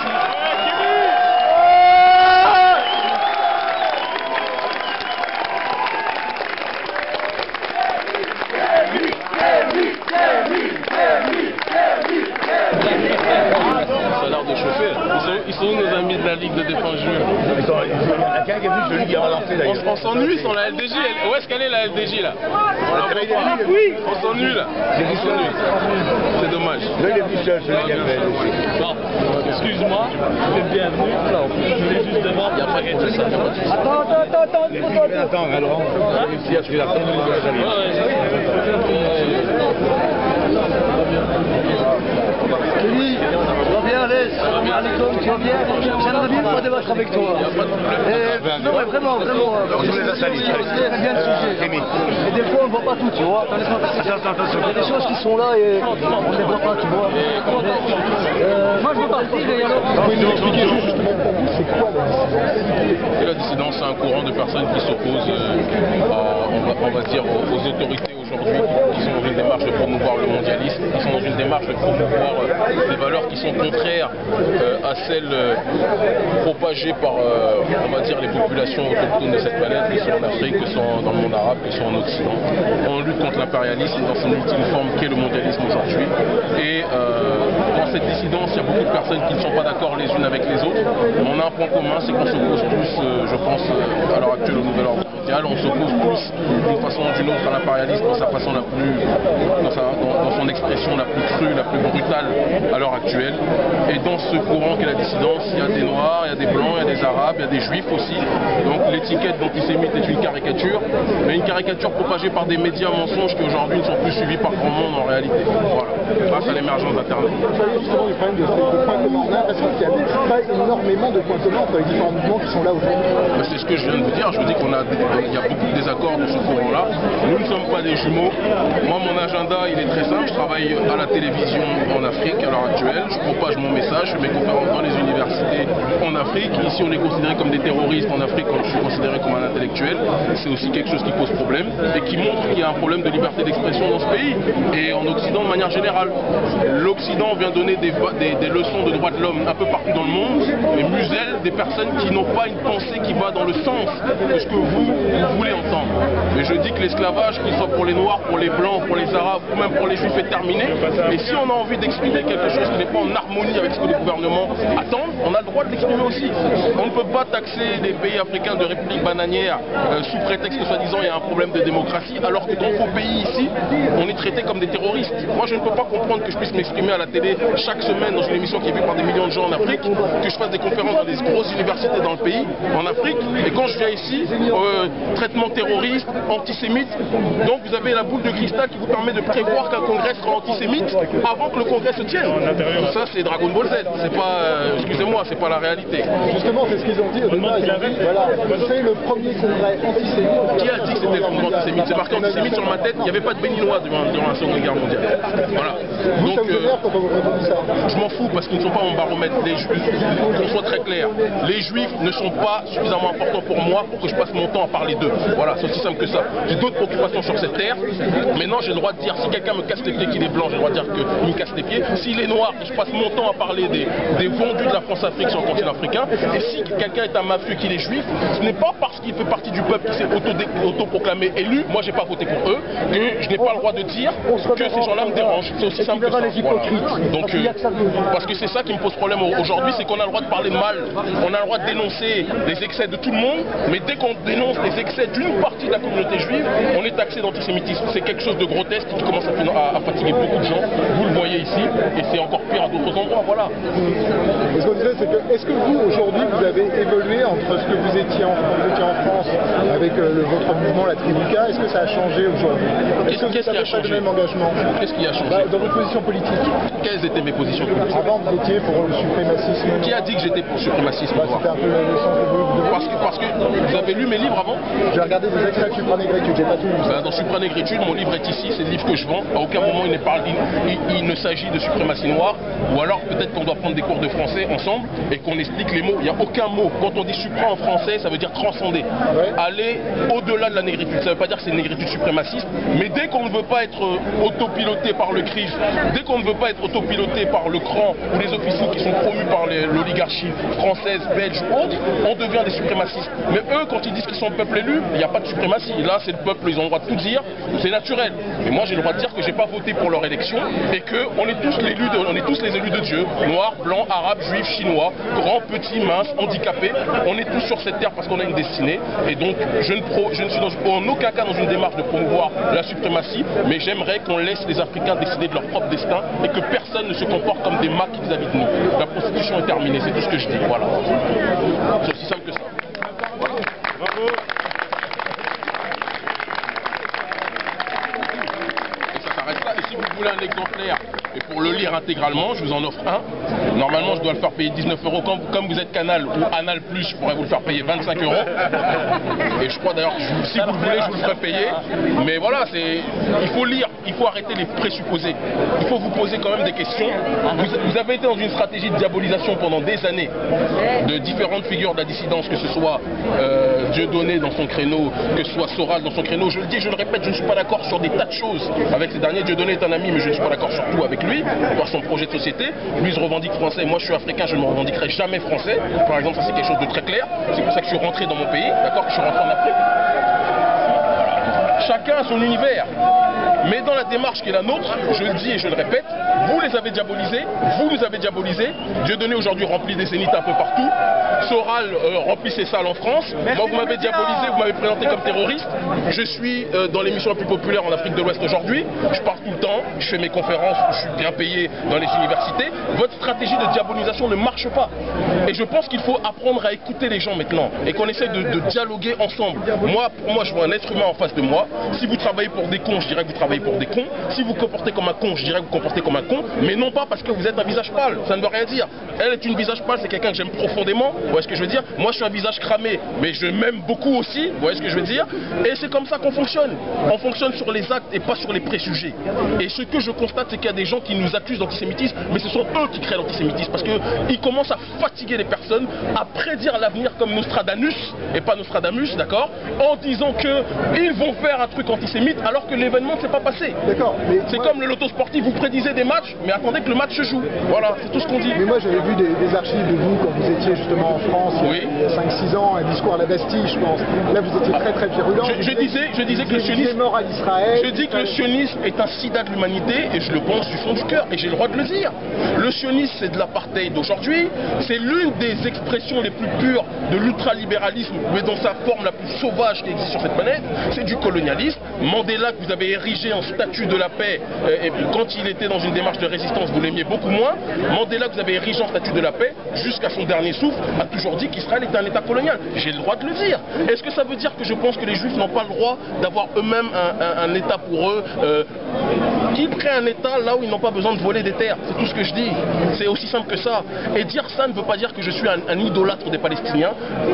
Ça a l'air de chauffer. Ils sont où nos amis de la Ligue de Défense Juive. On s'ennuie sans la LDJ. Où est-ce qu'elle est la LDJ là? On s'ennuie là. C'est dommage. Bon, excuse-moi, tu es bienvenu. Je voulais juste demander, il n'y a pas quelque chose à faire. Attends, alors, réussi à ce que la peine Kelly, tu vas bien, Alès? Tu vas bien? J'aimerais bien pouvoir débattre avec toi. Non, mais vraiment, je voulais la salir. C'est bien le sujet. Et des fois, on ne voit pas tout, tu vois. Il y a des choses qui sont là et on ne les voit pas, tu vois. Moi, je veux partir et alors... Vous pouvez nous expliquer justement pour vous, c'est quoi la dissidence? La dissidence, c'est un courant de personnes qui s'opposent, on va dire, aux autorités aujourd'hui, qui sont dans une démarche de promouvoir le mondialisme, qui sont dans une démarche de promouvoir des valeurs qui sont contraires à celles propagées par, on va dire, les populations autochtones de cette planète, que ce soit en Afrique, que ce soit dans le monde arabe, que ce soit en Occident. On lutte contre l'impérialisme dans son ultime forme qu'est le mondialisme aujourd'hui. Et dans cette dissidence, il y a beaucoup de personnes qui ne sont pas d'accord les unes avec les autres. Mais on a un point commun, c'est qu'on s'oppose tous, je pense, à l'heure actuelle au nouvel ordre mondial. On s'oppose tous d'une façon ou d'une autre à l'impérialisme dans sa façon la plus, dans son expression la plus crue, la plus brutale à l'heure actuelle. Et dans ce courant qu'est la dissidence, il y a des noirs, il y a des blancs, il y a des arabes, il y a des juifs aussi. Donc l'étiquette d'antisémite est une caricature, mais une caricature propagée par des médias mensonges qui aujourd'hui ne sont plus suivis par grand monde en réalité. Voilà, grâce à l'émergence d'Internet. Justement, du problème de points communs, on a l'impression qu'il y a pas énormément de points communs entre les différents mouvements qui sont là aujourd'hui. C'est ce que je viens de vous dire. Je vous dis qu'il y a beaucoup de désaccords de ce courant-là. Nous ne sommes pas des jumeaux. Moi, mon agenda, il est très simple. Je travaille à la télévision en Afrique à l'heure actuelle. Je propage mon message, je fais mes conférences dans les universités en Afrique. Ici, on est considéré comme des terroristes en Afrique quand je suis considéré comme un intellectuel. C'est aussi quelque chose qui pose problème et qui montre qu'il y a un problème de liberté d'expression dans ce pays et en Occident de manière générale. L'Occident vient donner des leçons de droits de l'homme un peu partout dans le monde, mais muselle des personnes qui n'ont pas une pensée qui va dans le sens de ce que vous voulez entendre. Et je dis que l'esclavage, qu'il soit pour les Noirs, pour les Blancs, pour les Arabes ou même pour les Juifs, est terminé. Et si on a envie d'exprimer quelque chose qui n'est pas en harmonie avec ce que le gouvernement attend, on a le droit de l'exprimer aussi. On ne peut pas taxer les pays africains de républiques bananières sous prétexte que soi-disant il y a un problème de démocratie, alors que dans vos pays ici, on est traité comme des terroristes. Moi, je ne peux pas comprendre que je puisse m'exprimer à la télé chaque semaine dans une émission qui est vue par des millions de gens en Afrique, que je fasse des conférences dans des grosses universités dans le pays, en Afrique, et quand je viens ici, traitement terroriste, antisémite, donc vous avez la boule de cristal qui vous permet de prévoir qu'un congrès sera antisémite avant que le congrès se tienne. Tout ça, c'est Dragon Ball Z, c'est pas, excusez-moi, c'est pas la réalité. Justement, c'est ce qu'ils ont dit au départ, ils ont dit, voilà, c'est le premier congrès antisémite. Qui a dit que c'était le congrès antisémite? C'est marqué antisémite sur ma tête, il n'y avait pas de béninois durant la Seconde Guerre mondiale. Voilà. Vous, ça vous énerve quand on vous répond ça? Je m'en fous parce qu'ils ne sont pas mon baromètre. Les Juifs, qu'on soit très clair, les Juifs ne sont pas suffisamment importants pour moi pour que je passe mon temps à parler d'eux. Voilà, c'est aussi simple que ça. J'ai d'autres préoccupations sur cette terre. Maintenant, j'ai le droit de dire, si quelqu'un me casse les pieds qu'il est blanc, j'ai le droit de dire qu'il me casse les pieds. S'il est noir, je passe mon temps à parler des vendus de la France-Afrique sur le continent africain. Et si quelqu'un est un mafieux qu'il est juif, ce n'est pas parce qu'il fait partie du peuple qui s'est autoproclamé élu, moi j'ai pas voté pour eux, que je n'ai pas le droit de dire que ces gens-là me dérangent. C'est aussi simple que ça. Voilà. Donc, parce que c'est ça qui me pose problème aujourd'hui, c'est qu'on a le droit de parler mal, on a le droit de dénoncer les excès de tout le monde, mais dès qu'on dénonce les excès d'une partie de la communauté juive, on est taxé d'antisémitisme. C'est quelque chose de grotesque qui commence à fatiguer beaucoup de gens. Vous le voyez ici, et c'est encore pire à d'autres endroits. Voilà. Ce qu'on disait, c'est que est-ce que vous, aujourd'hui, vous avez évolué entre ce que vous étiez en France avec votre mouvement, la Tribuca, est-ce que ça a changé aujourd'hui? Est-ce que vous n'avez pas le même engagement? Qu'est-ce qui a changé? Dans votre position politique. Quelles étaient mes positions politiques? Avant, vous étiez pour le suprémacisme. Qui a dit que j'étais pour le suprémacisme noir? C'était un peu le sens que vous... Parce que vous avez lu mes livres avant? J'ai regardé des extraits de Supranégritude, j'ai pas tout lu. Dans Supranégritude, mon livre est ici, c'est le livre que je vends. À aucun moment il ne s'agit de suprématie noire. Ou alors peut-être qu'on doit prendre des cours de français ensemble et qu'on explique les mots. Il n'y a aucun mot. Quand on dit supra en français, ça veut dire transcender. Ouais. Aller au-delà de la négritude. Ça ne veut pas dire que c'est une négritude suprémaciste. Mais dès qu'on ne veut pas être autopiloté par le CRIF, dès qu'on ne veut pas être autopiloté par le CRAN ou les officiers qui sont promus par l'oligarchie française, belge ou autre, on devient des suprémacistes. Mais eux, quand ils disent qu'ils sont le peuple élu, il n'y a pas de suprématie. Là, c'est le peuple, ils ont le droit de tout dire, c'est naturel. Mais moi, j'ai le droit de dire que j'ai pas voté pour leur élection et qu'on est tous les élus de Dieu, noirs, blancs, arabes, juifs, chinois, grands, petits, minces, handicapés. On est tous sur cette terre parce qu'on a une destinée. Et donc, je ne suis en aucun cas dans une démarche de promouvoir la suprématie, mais j'aimerais qu'on laisse les Africains décider de leur propre destin et que personne ne se comporte comme des maquis vis-à-vis de nous. La prostitution est terminée, c'est tout ce que je dis. Voilà. C'est aussi simple que ça. Voilà. Bravo. Et ça s'arrête là. Et si vous voulez un exemplaire, et pour le lire intégralement, je vous en offre un. Normalement, je dois le faire payer 19 €. Comme vous êtes Canal ou Anal Plus, je pourrais vous le faire payer 25 €. Et je crois d'ailleurs que si vous le voulez, je vous le ferai payer. Mais voilà, il faut lire, il faut arrêter les présupposés. Il faut vous poser quand même des questions. Vous avez été dans une stratégie de diabolisation pendant des années de différentes figures de la dissidence, que ce soit Dieudonné dans son créneau, que ce soit Soral dans son créneau. Je le dis, je le répète, je ne suis pas d'accord sur des tas de choses avec ces derniers. Dieudonné est un ami, mais je ne suis pas d'accord surtout avec lui, par son projet de société. Lui se revendique français, moi je suis africain, je ne me revendiquerai jamais français. Par exemple, ça c'est quelque chose de très clair. C'est pour ça que je suis rentré dans mon pays, d'accord, que je suis rentré en Afrique. Chacun a son univers. Mais dans la démarche qui est la nôtre, je le dis et je le répète, vous les avez diabolisés, vous nous avez diabolisés. Dieudonné aujourd'hui remplit des zéniths un peu partout. Soral remplit ses salles en France. Moi, vous m'avez diabolisé, vous m'avez présenté comme terroriste. Je suis dans l'émission la plus populaire en Afrique de l'Ouest aujourd'hui. Je pars tout le temps, je fais mes conférences, je suis bien payé dans les universités. Votre stratégie de diabolisation ne marche pas. Et je pense qu'il faut apprendre à écouter les gens maintenant et qu'on essaie de dialoguer ensemble. Moi, pour moi, je vois un être humain en face de moi. Si vous travaillez pour des cons, je dirais que vous travaillez pour des cons. Si vous comportez comme un con, je dirais que vous comportez comme un con. Mais non pas parce que vous êtes un visage pâle. Ça ne veut rien dire. Elle est une visage pâle, c'est quelqu'un que j'aime profondément. Vous voyez ce que je veux dire? Moi, je suis un visage cramé, mais je m'aime beaucoup aussi. Vous voyez ce que je veux dire? Et c'est comme ça qu'on fonctionne. On fonctionne sur les actes et pas sur les préjugés. Et ce que je constate, c'est qu'il y a des gens qui nous accusent d'antisémitisme, mais ce sont eux qui créent l'antisémitisme. Parce qu'ils commencent à fatiguer les personnes, à prédire l'avenir comme Nostradamus, et pas Nostradamus, d'accord? En disant qu'ils vont faire un truc antisémite alors que l'événement ne s'est pas passé. D'accord. C'est comme le loto sportif, vous prédisez des matchs, mais attendez que le match se joue. Voilà, c'est tout ce qu'on dit. Mais moi j'avais vu des archives de vous quand vous étiez justement en France il y a 5-6 ans, un discours à la Bastille, je pense. Là vous étiez très très virulent. Je disais que le sionisme, mort à l'Israël. Je dis que le sionisme est un sida de l'humanité et je le pense du fond du cœur et j'ai le droit de le dire. Le sionisme c'est de l'apartheid d'aujourd'hui, c'est l'une des expressions les plus pures de l'ultralibéralisme, mais dans sa forme la plus sauvage qui existe sur cette planète, c'est du colonialisme. Mandela que vous avez érigé en statue de la paix, et quand il était dans une démarche de résistance vous l'aimiez beaucoup moins. Mandela que vous avez érigé en statue de la paix jusqu'à son dernier souffle a toujours dit qu'Israël était un état colonial. J'ai le droit de le dire. Est-ce que ça veut dire que je pense que les juifs n'ont pas le droit d'avoir eux-mêmes un état pour eux, qu'ils créent un état là où ils n'ont pas besoin de voler des terres? C'est tout ce que je dis. C'est aussi simple que ça. Et dire ça ne veut pas dire que je suis un idolâtre des Palestiniens.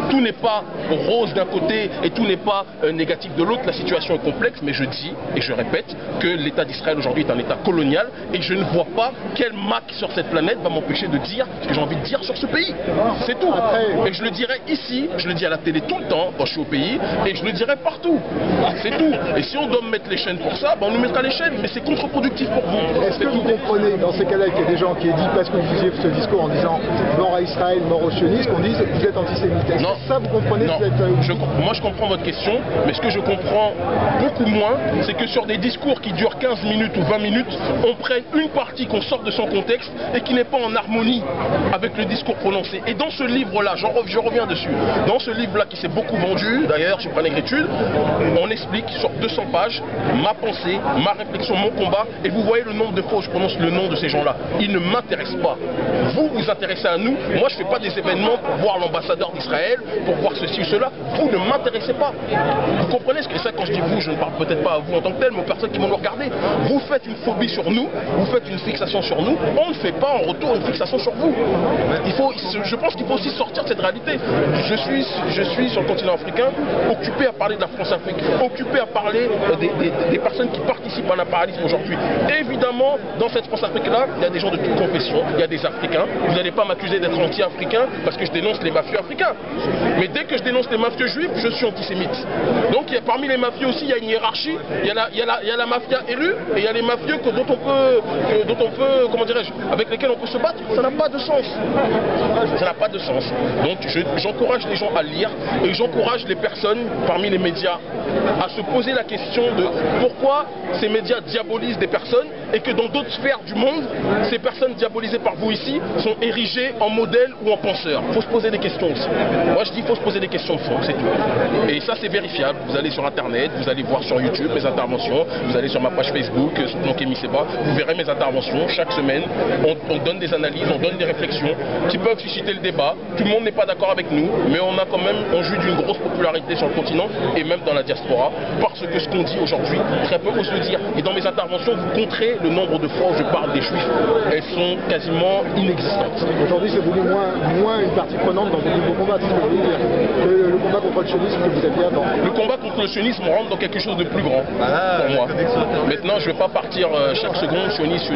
Tout n'est pas rose d'un côté et tout n'est pas négatif de l'autre. La situation est complexe, mais je dis et je répète que l'État d'Israël aujourd'hui est un État colonial et je ne vois pas quel Mac sur cette planète va m'empêcher de dire ce que j'ai envie de dire sur ce pays. C'est tout. Et je le dirai ici, je le dis à la télé tout le temps quand je suis au pays et je le dirai partout. C'est tout. Et si on doit me mettre les chaînes pour ça, ben on nous mettra les chaînes, mais c'est contre-productif pour vous. Est-ce que vous comprenez dans ces cas-là qu'il y a des gens qui disent, parce que vous faisiez ce discours en disant mort à Israël, mort aux sionistes, qu'on dise vous êtes antisémite? Est-ce que ça vous comprenez? Non. Moi je comprends votre question, mais ce que je comprends beaucoup moins, c'est que sur des discours qui durent 15 minutes ou 20 minutes, on prenne une partie qu'on sorte de son contexte et qui n'est pas en harmonie avec le discours prononcé. Et dans ce livre-là, je reviens dessus, dans ce livre-là qui s'est beaucoup vendu, d'ailleurs sur Panégritude, on explique sur 200 pages ma pensée, ma réflexion, mon combat, et vous voyez le nombre de fois où je prononce le nom de ces gens-là. Ils ne m'intéressent pas. Vous vous intéressez à nous, moi je ne fais pas des événements pour voir l'ambassadeur d'Israël, pour voir ceci ou cela, vous ne m'intéressez pas. Vous comprenez ce que c'est quand je dis vous, je ne parle peut-être pas à vous en tant que tel, mais aux personnes qui vont nous regarder. Vous faites une phobie sur nous, vous faites une fixation sur nous, on ne fait pas en retour une fixation sur vous. Je pense qu'il faut aussi sortir de cette réalité. Je suis sur le continent africain, occupé à parler de la France-Afrique, occupé à parler des personnes qui participent à l'impérialisme aujourd'hui. Évidemment, dans cette France-Afrique-là, il y a des gens de toute confession, il y a des Africains. Vous n'allez pas m'accuser d'être anti-africain parce que je dénonce les mafieux africains. Mais dès que je dénonce les mafieux juifs, je suis antisémite. Donc parmi les mafieux aussi, il y a une hiérarchie. Il y a la mafia élue et il y a les mafieux dont on peut, comment dirais-je, avec lesquels on peut se battre. Ça n'a pas de sens. Ça n'a pas de sens. Donc j'encourage les gens à lire et j'encourage les personnes parmi les médias à se poser la question de pourquoi ces médias diabolisent des personnes et que dans d'autres sphères du monde, ces personnes diabolisées par vous ici sont érigées en modèles ou en penseurs. Il faut se poser des questions aussi. Moi je dis qu'il faut se poser des questions de fond, c'est tout. Et ça c'est vérifiable. Vous allez sur internet, vous allez voir sur YouTube mes interventions, vous allez sur ma page Facebook, Soutenons Seba, vous verrez mes interventions chaque semaine. On donne des analyses, on donne des réflexions qui peuvent susciter le débat. Tout le monde n'est pas d'accord avec nous, mais on jouit d'une grosse popularité sur le continent et même dans la diaspora, parce que ce qu'on dit aujourd'hui, très peu osent le dire. Et dans mes interventions, vous compterez le nombre de fois où je parle des juifs. Elles sont quasiment inexistantes. Aujourd'hui, c'est beaucoup moins une partie prenante dans vos combats, c'est ce que je veux dire. Le combat contre le sionisme que vous aviez avant. Le combat contre le sionisme rentre dans quelque chose de plus grand pour moi. Maintenant, je ne vais pas partir chaque seconde sionisme.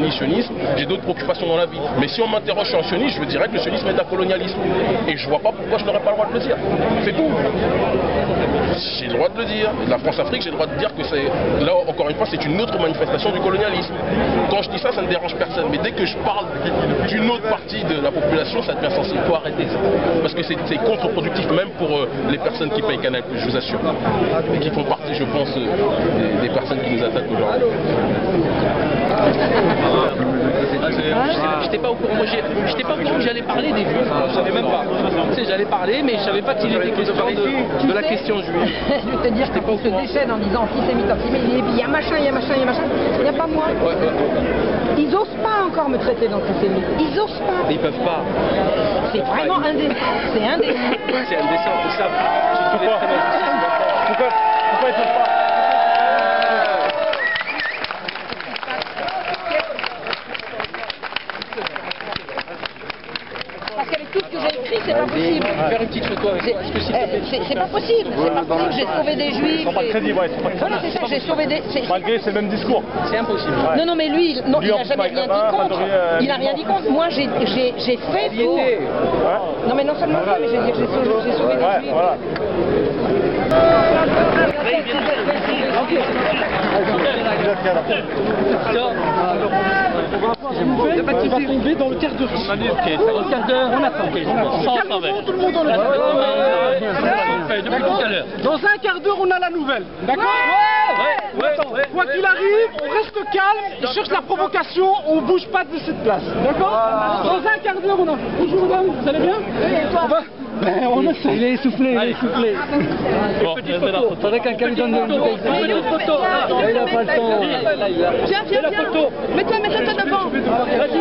J'ai d'autres préoccupations dans la vie. Mais si on m'interroge sur un sionisme, je dirais que le sionisme est un colonialisme. Et je vois pas pourquoi je n'aurais pas le droit de le dire. C'est tout. J'ai le droit de le dire. La France-Afrique, j'ai le droit de dire que c'est, là encore une fois, c'est une autre manifestation du colonialisme. Quand je dis ça, ça ne dérange personne. Mais dès que je parle d'une autre partie de la population, ça devient sensible. Il faut arrêter ça. Parce que c'est contre-productif même pour les personnes qui payent Canal+, je vous assure. Et qui font partie, je pense, des personnes qui nous attaquent aujourd'hui. J'étais pas au courant, j'étais pas au courant que j'allais parler des juifs, je savais même pas. Tu sais, j'allais parler, mais je savais pas qu'il était question de la question juive. Je vais te dire qu'ils se déchaînent en disant antisémite, il y a machin, il y a pas moi. Ils osent pas encore me traiter d'antisémite, ils osent pas. Mais ils peuvent pas. C'est vraiment indécent, c'est indécent. C'est indécent, ils savent. Pourquoi ils peuvent pas? Tout ce que j'ai écrit, c'est pas possible. Faire une petite photo avec toi. C'est pas possible. C'est pas possible. J'ai sauvé des juifs. Ils sont pas crédibles, ouais. Voilà, c'est ça. J'ai sauvé des. Malgré c'est le même discours. C'est impossible. Ouais. Non, mais lui, il a jamais rien dit contre. Il a rien dit contre. Moi, j'ai fait pour. Ouais. Non, mais non seulement ça, mais je veux dire, j'ai sauvé des juifs. Voilà. Il va tomber dans le quart d'heure. Dans le quart d'heure, on attend. Sans travers. Tout le monde en depuis tout à l'heure. Dans un quart d'heure, on a la nouvelle. D'accord? Quoi qu'il arrive, on reste calme, on cherche la provocation, on bouge pas de cette place. D'accord? Dans un quart d'heure, on a. Bonjour madame, vous allez bien? On essaie. Il est essoufflé, il est essoufflé. Bon, faudrait qu'un lui donne une photo. Il n'a pas le temps. Viens. Mets-toi devant. Vas-y.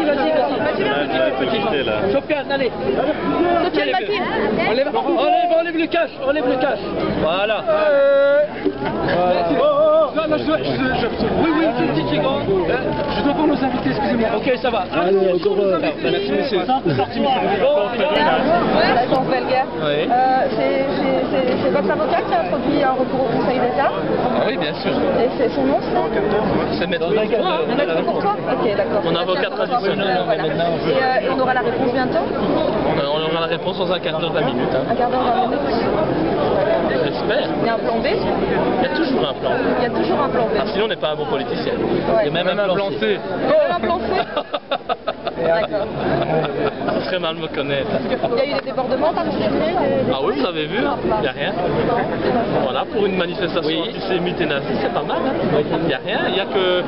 Sofiane, allez. Sofiane, vas-y. Enlève le cache. Voilà. Oui, une petite seconde. Je dois voir nos invités, excusez-moi. Ok, ça va. Merci, monsieur. Oui. C'est votre avocat qui a introduit un recours au Conseil d'État? Oui, bien sûr. Et c'est son nom, c'est Maître Courtois. Ok, d'accord. Mon avocat traditionnel. Voilà. Et on aura la réponse bientôt? On aura la réponse dans un quart d'heure, 20 minutes. Un quart d'heure, 20 minutes? J'espère. Il y a un plan B? Il y a toujours un plan B. Il y a toujours un plan B. Ah, sinon on n'est pas un bon politicien. Ouais. Il y a même un plan C. Il y a même un plan C? D'accord. Ce serait mal me connaître. Il y a eu des débordements particuliers? Ah oui, vous avez vu, il n'y a rien. Voilà, pour une manifestation antisémite et nazie, c'est pas mal. Il n'y a rien, il n'y a que...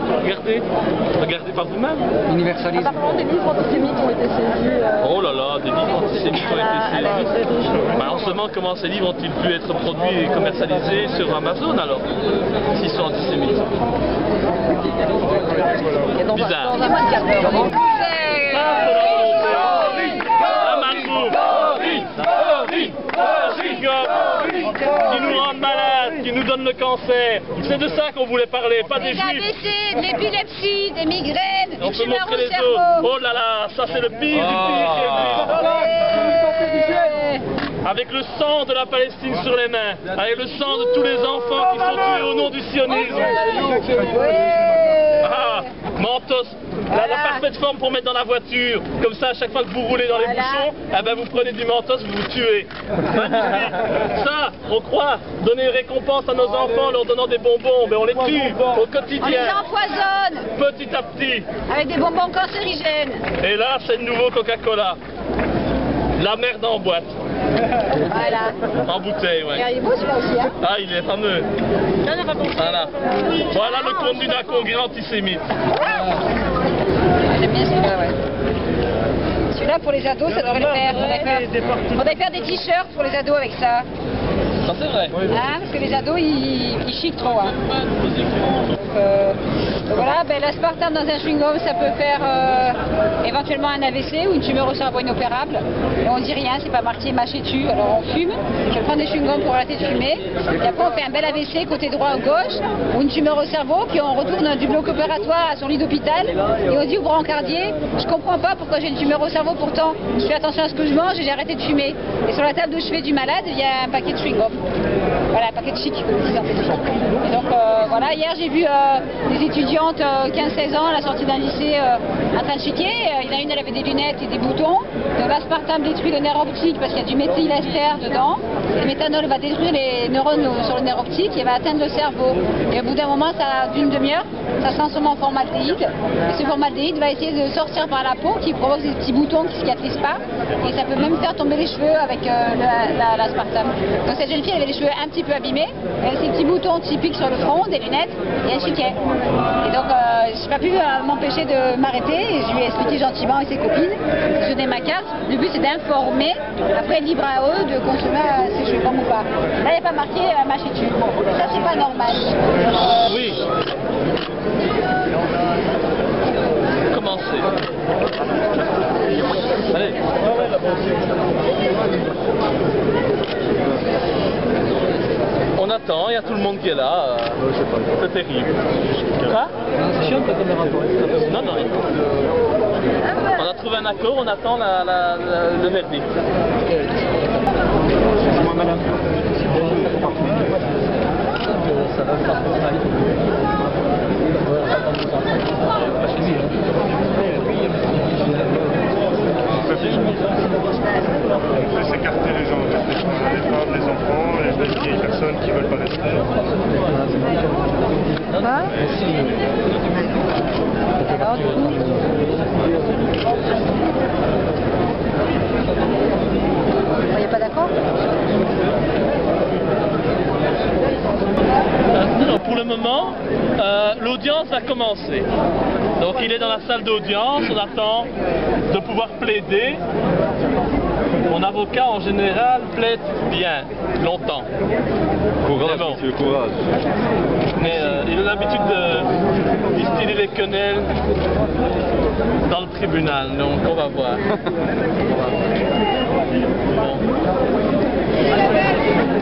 Regardez par vous-même. Universalisme. Apparemment, des livres antisémites ont été saisis. Oh là là, des livres antisémites ont été saisis. On se demande comment ces livres ont-ils pu être produits et commercialisés sur Amazon alors, s'ils sont antisémites. Bizarre. Qui nous rendent malades, qui nous donnent le cancer. C'est de ça qu'on voulait parler, pas des juifs. Des AVC, de l'épilepsie, des migraines, on des peut tumeurs montrer au les cerveau. autres. Oh là là, ça c'est le pire du pire qui existe. Avec le sang de la Palestine sur les mains, avec le sang de tous les enfants qui sont tués au nom du sionisme. Ah, mentos, la parfaite forme pour mettre dans la voiture. Comme ça, à chaque fois que vous roulez dans les bouchons, eh ben, vous prenez du mentos, vous vous tuez. Magnifique. Ça, on croit donner une récompense à nos enfants en leur donnant des bonbons, mais on les tue au quotidien. On les empoisonne. Petit à petit. Avec des bonbons cancérigènes. Et là, c'est le nouveau Coca-Cola. La merde en boîte. Voilà. En bouteille, ouais. Il est beau celui-là aussi, hein. Ah, il est fameux. Voilà. Voilà le contenu d'un congrès antisémite. J'aime bien celui-là, ouais. Celui-là pour les ados, ça devrait le faire. Faudrait faire des t-shirts pour les ados avec ça. Ça c'est vrai. Hein, parce que les ados, ils chiquent trop. Hein. Donc voilà, ben, l'aspartame dans un chewing-gum, ça peut faire éventuellement un AVC ou une tumeur au cerveau inopérable. Et on dit rien, c'est pas marqué mâché dessus. Alors on fume, je prends des chewing-gums pour arrêter de fumer. Et après on fait un bel AVC côté droit ou gauche, ou une tumeur au cerveau, puis on retourne du bloc opératoire à son lit d'hôpital. Et on dit au brancardier, je comprends pas pourquoi j'ai une tumeur au cerveau, pourtant je fais attention à ce que je mange et j'ai arrêté de fumer. Et sur la table de chevet du malade, il y a un paquet de chewing-gum. Voilà, un paquet de chic, comme ils disent en fait. Et donc voilà, hier j'ai vu des étudiantes 15-16 ans à la sortie d'un lycée en train de chiquer. Il y en a une, elle avait des lunettes et des boutons. Donc l'aspartame détruit le nerf optique parce qu'il y a du méthylester dedans. Le méthanol va détruire les neurones sur le nerf optique et va atteindre le cerveau. Et au bout d'un moment, d'une demi-heure, ça se transforme en formaldéhyde. Et ce formaldéhyde va essayer de sortir par la peau qui provoque des petits boutons qui ne cicatrisent pas. Et ça peut même faire tomber les cheveux avec l'aspartame. Donc cette jeune fille avait les cheveux un petit peu abîmés. Elle avait ces petits boutons typiques sur le front, des lunettes, et elle chiquait. Et donc je n'ai pas pu m'empêcher de m'arrêter et je lui ai expliqué gentiment avec ses copines. Je donnais ma carte. Le but c'est d'informer. Après libre à eux de consommer ces cheveux comme ou pas. Là il n'y a pas marqué mâché dessus. Ça c'est pas normal. Oui. Commencez. Allez. On attend, il y a tout le monde qui est là. C'est terrible. Quoi? C'est chiant ta caméra. Non, non. On a trouvé un accord, on attend le verdict. Excusez-moi, madame. Ça va pas On peut s'écarter les gens, les femmes, les enfants, les vieilles personnes qui ne veulent pas rester. Hein? Alors, du coup, vous n'êtes pas d'accord? Pour le moment, l'audience va commencer. Donc il est dans la salle d'audience, on attend de pouvoir plaider. Mon avocat en général plaide bien, longtemps. Courage, bon. monsieur, courage. Mais il a l'habitude de distiller les quenelles dans le tribunal, donc on va voir.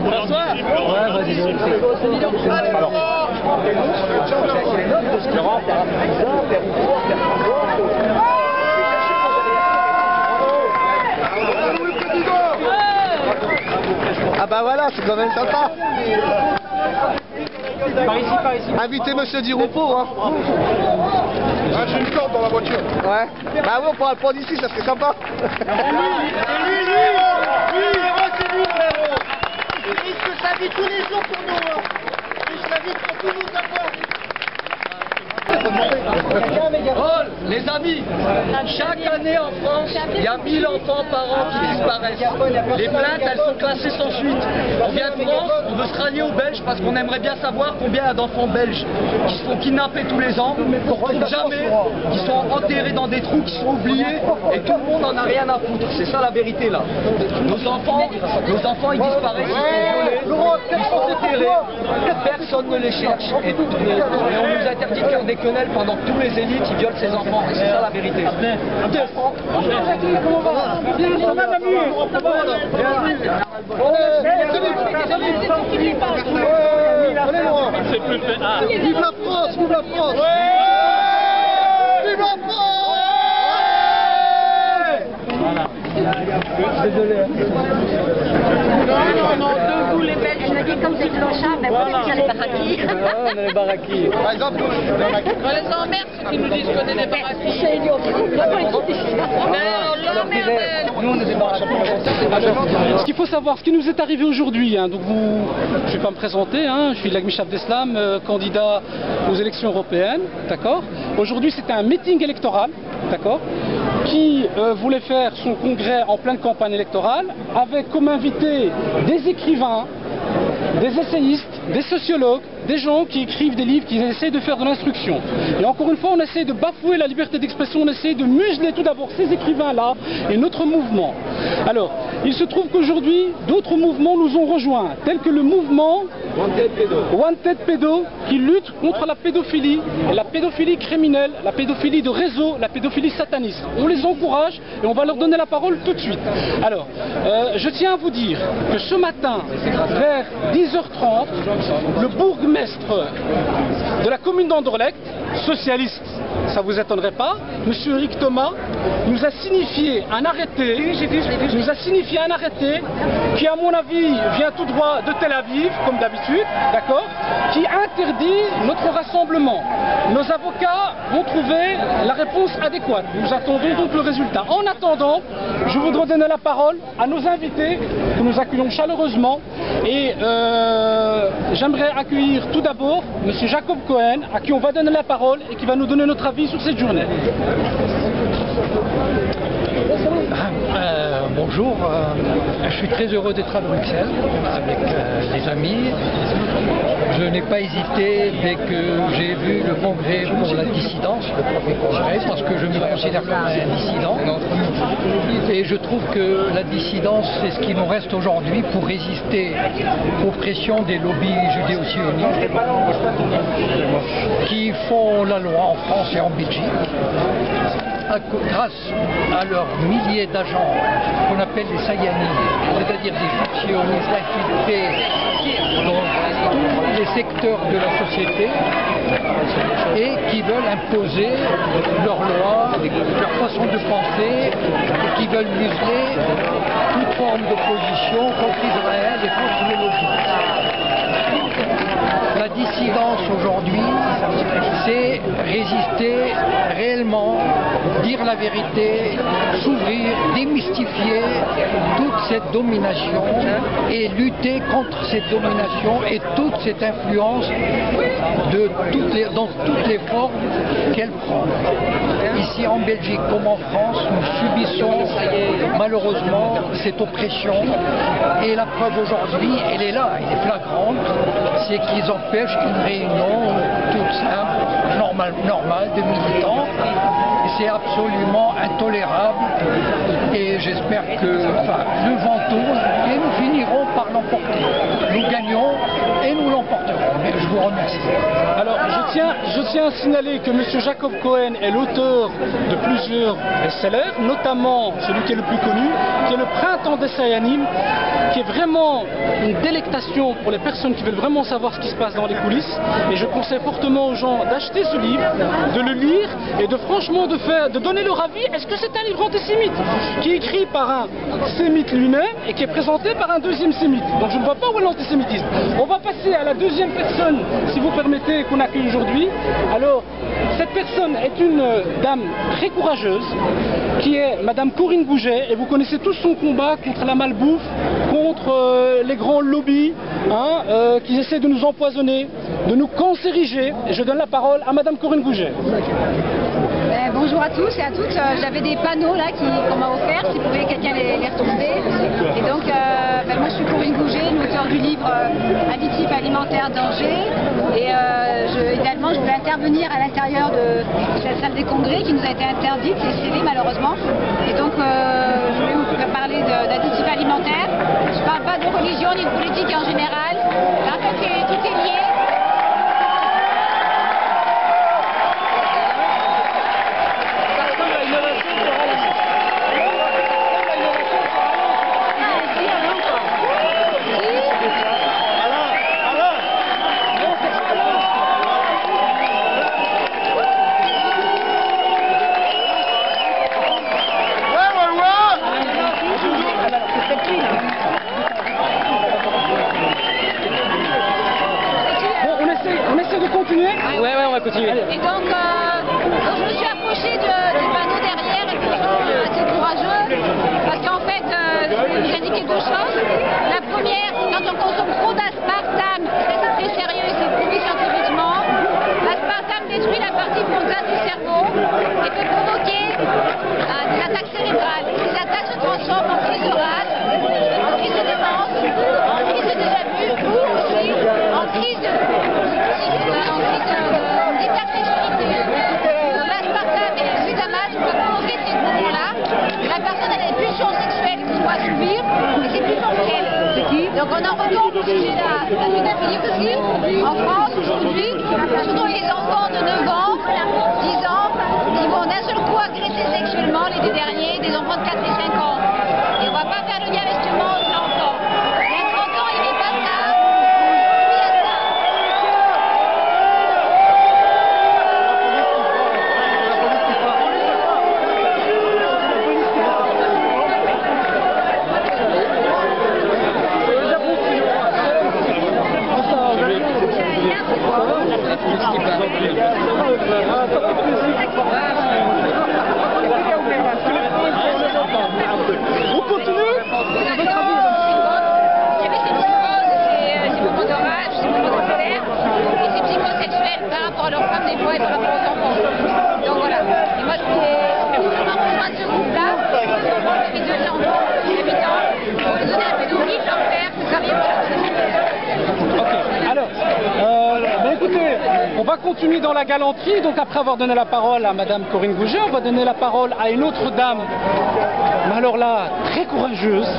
Bonsoir. Ouais, vas-y. Alors. Ah bah voilà, c'est quand même sympa. Par ici, par ici. Invitez monsieur Diroupeau, hein. Ah, j'ai une corde dans la voiture. Ouais. Bah oui, on pourra le prendre ici, ça serait sympa. C'est lui, frérot. Il risque sa vie tous les jours pour nous. Il risque sa vie pour tous nous avoir. Oh, les amis, chaque année en France, il y a 1000 enfants par an qui disparaissent. Les plaintes, elles sont classées sans suite. On vient de France, on veut se rallier aux Belges parce qu'on aimerait bien savoir combien il y a d'enfants belges qui se font kidnapper tous les ans, qu'on retrouve jamais, qui sont enterrés dans des trous, qui sont oubliés, et tout le monde n'en a rien à foutre. C'est ça la vérité là. Nos enfants ils disparaissent, ils sont violés, ils sont enterrés, personne ne les cherche. Et on nous interdit de faire des quenelles pendant que tous les élites ils violent ses enfants. Et c'est ça la vérité. Comment on va? Ça va, mamie? Ça va? C'est plus fait. Ah. Vive la France, vive la France. Vive la France. Désolé. Non, debout les Belges, je dis comme des clochards, mais voilà. Les baraquis. On a les baraquis. Par exemple, On les emmerde ceux qui nous disent qu'on est des baraquis. C'est idiot. Nous, on est des baraquis. Ce qu'il faut savoir, ce qui nous est arrivé aujourd'hui, hein, donc je ne vais pas me présenter, hein, je suis Lagmi Abdeslam, candidat aux élections européennes, d'accord. Aujourd'hui c'était un meeting électoral, d'accord, qui voulait faire son congrès en pleine campagne électorale, avec comme invités des écrivains, des essayistes, des sociologues, des gens qui écrivent des livres, qui essayent de faire de l'instruction. Et encore une fois, on essaie de bafouer la liberté d'expression, on essaie de museler tout d'abord ces écrivains-là et notre mouvement. Alors, il se trouve qu'aujourd'hui, d'autres mouvements nous ont rejoints, tels que le mouvement Wanted Pédo, qui lutte contre la pédophilie, et la pédophilie criminelle, la pédophilie de réseau, la pédophilie sataniste. On les encourage et on va leur donner la parole tout de suite. Alors, je tiens à vous dire que ce matin, vers 10h30, le bourgmestre de la commune d'Anderlecht, socialiste, ça vous étonnerait pas, M. Eric Thomas, nous a signifié un arrêté, qui à mon avis vient tout droit de Tel Aviv, comme d'habitude, d'accord, qui interdit notre rassemblement. Nos avocats vont trouver la réponse adéquate. Nous attendons donc le résultat. En attendant, je voudrais donner la parole à nos invités, que nous accueillons chaleureusement, et j'aimerais accueillir tout d'abord M. Jacob Cohen, à qui on va donner la parole et qui va nous donner notre avis sur cette journée. Bonjour, je suis très heureux d'être à Bruxelles avec des amis. Je n'ai pas hésité dès que j'ai vu le congrès pour la dissidence, le premier congrès, parce que je me considère comme un dissident. Et je trouve que la dissidence, c'est ce qui nous reste aujourd'hui pour résister aux pressions des lobbies judéo-sionistes qui font la loi en France et en Belgique. Grâce à leurs milliers d'agents qu'on appelle les Sayanis, c'est-à-dire des fictionnistes infiltrés dans tous les secteurs de la société et qui veulent imposer leurs lois, leur façon de penser, et qui veulent museler toute forme d'opposition contre Israël et contre les lobbies. La dissidence aujourd'hui, c'est résister réellement, dire la vérité, s'ouvrir, démystifier toute cette domination et lutter contre cette domination et toute cette influence dans toutes les formes qu'elle prend. Ici en Belgique comme en France, nous subissons malheureusement cette oppression et la preuve aujourd'hui, elle est là, elle est flagrante, c'est qu'ils empêchent une réunion toute simple, normale de militants. C'est absolument intolérable et j'espère que le vent tourne et nous finirons par l'emporter. Nous gagnons et nous l'emporterons. Je vous remercie. Alors je tiens à signaler que M. Jacob Cohen est l'auteur de plusieurs best-sellers, notamment celui qui est le plus connu, qui est le Printemps des Sayanim, qui est vraiment une délectation pour les personnes qui veulent vraiment savoir ce qui se passe dans les coulisses. Et je conseille fortement aux gens d'acheter ce livre, de le lire et de franchement de donner leur avis. Est-ce que c'est un livre antisémite qui est écrit par un sémite lui-même et qui est présenté par un deuxième sémite? Donc je ne vois pas où est l'antisémitisme. On va passer à la deuxième personne, si vous permettez, qu'on accueille aujourd'hui. Alors, cette personne est une dame très courageuse, qui est Madame Corinne Gouget, et vous connaissez tous son combat contre la malbouffe, contre les grands lobbies qui essaient de nous empoisonner, de nous cancériger. Et je donne la parole à Madame Corinne Gouget. Bonjour à tous et à toutes. J'avais des panneaux là qu'on m'a offerts, si vous pouvez quelqu'un les retrouver. Et donc, moi je suis Corinne Gouget, l'auteur du livre Additifs alimentaires danger. Et également, je voulais intervenir à l'intérieur de cette salle des congrès qui nous a été interdite, c'est scellé malheureusement. Et donc, je voulais vous parler d'additifs alimentaires. Je ne parle pas de religion ni de politique en général. En fait, tout est lié. Ouais, on va continuer. Et donc, je me suis approchée du panneau derrière et puis assez courageux parce qu'en fait, je vais vous indiquer deux choses. La première, quand on consomme trop d'aspartame, c'est très sérieux et c'est prouvé scientifiquement, l'aspartame détruit la partie frontale du cerveau et peut provoquer de la Donc on en retourne au sujet de la pédophilie aussi, en France aujourd'hui, surtout les enfants de 9 ans, 10 ans, ils vont d'un seul coup agresser sexuellement les deux derniers, des enfants de 4 et 5 ans. Et on ne va pas faire le lien avec ce monde de l'enfant. Il y a 30 ans, il n'y avait pas ça. On continue? C'est beaucoup d'orage, c'est beaucoup de colère, et c'est psychosexuel par rapport à leurs femmes des fois et par rapport aux enfants. Donc voilà. Et moi je voulais vraiment rejoindre ce groupe-là, depuis 2 ans, habitants, pour leur donner un peu d'envie de leur faire travailler pour leur société. Ok, alors, écoutez, on va continuer dans la galanterie. Donc après avoir donné la parole à Madame Corinne Gouget, on va donner la parole à une autre dame, mais alors là, très courageuse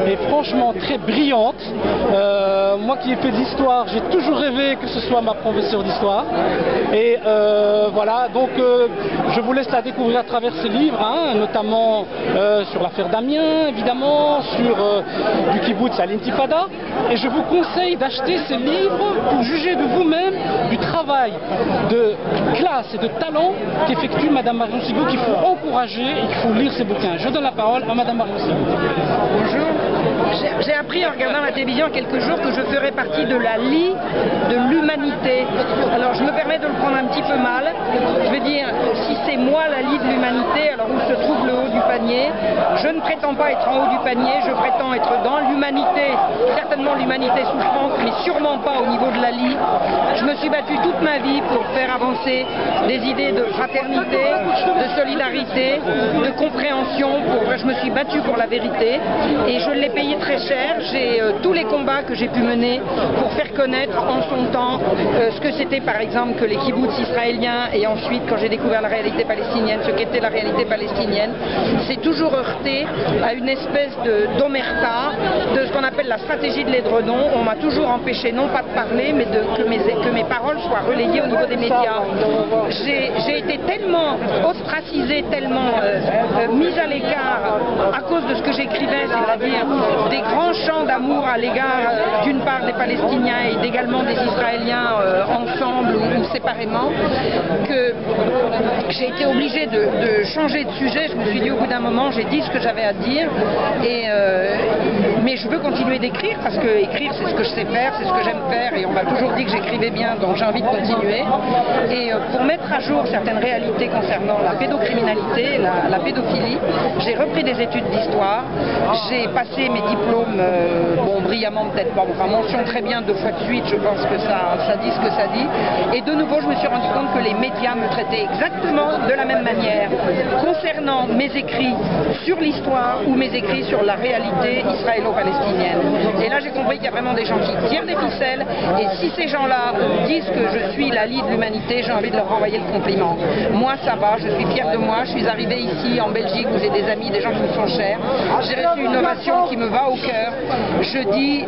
et franchement très brillante. Moi qui ai fait de l'histoire, j'ai toujours rêvé que ce soit ma professeure d'histoire. Et voilà, donc je vous laisse la découvrir à travers ses livres, hein, notamment sur l'affaire d'Amiens, évidemment, sur du kibbutz à l'intifada. Et je vous conseille d'acheter ces livres pour juger de vous-même du travail de classe et de talent qu'effectue Madame Marion Sigaud, qu'il faut encourager et qu'il faut lire ses bouquins. Je donne la parole à Madame Marion Sigaud. Bonjour. J'ai appris en regardant la télévision il y a quelques jours que je ferais partie de la Lie de l'humanité. Alors je me permets de le prendre un petit peu mal. Je veux dire, si c'est moi la Lie de l'humanité, alors où se trouve le haut du panier? Je ne prétends pas être en haut du panier, je prétends être dans l'humanité, certainement l'humanité souffrante, mais sûrement pas au niveau de la Lie. Je me suis battue toute ma vie pour faire avancer des idées de fraternité, de solidarité, de compréhension. Je me suis battue pour la vérité et je l'ai payé très cher. J'ai tous les combats que j'ai pu mener pour faire connaître en son temps ce que c'était par exemple que les kibbutz israéliens, et ensuite quand j'ai découvert la réalité palestinienne, ce qu'était la réalité palestinienne, c'est toujours heurté à une espèce d'omerta, de ce qu'on appelle la stratégie de l'édredon. On m'a toujours empêché non pas de parler, mais que mes paroles soient relayées au niveau des médias. J'ai été tellement ostracisée, tellement mise à l'écart à cause de ce que j'écrivais, c'est-à-dire des grands chants d'amour à l'égard d'une part des Palestiniens et également des Israéliens ensemble ou séparément, que j'ai été obligée de changer de sujet. Je me suis dit au bout d'un moment, j'ai dit ce que j'avais à dire, mais je veux continuer d'écrire parce que écrire c'est ce que je sais faire, c'est ce que j'aime faire, et on m'a toujours dit que j'écrivais bien, donc j'ai envie de continuer. Et pour mettre à jour certaines réalités concernant la pédocriminalité, la pédophilie, j'ai repris des études d'histoire, j'ai passé mes diplômes, bon brillamment peut-être pas, enfin mention très bien 2 fois de suite, je pense que ça dit ce que ça dit. Et de nouveau je me suis rendu compte que les médias me traitaient exactement de la même manière concernant mes écrits sur l'histoire ou mes écrits sur la réalité israélo-palestinienne. Et là j'ai compris qu'il y a vraiment des gens qui tirent des ficelles, et si ces gens-là disent que je suis la Lie de l'humanité, j'ai envie de leur renvoyer le compliment. Moi ça va, je suis fière de moi, je suis arrivée ici en Belgique où j'ai des amis, des gens qui me sont chers, j'ai reçu une ovation qui me va au cœur. Je dis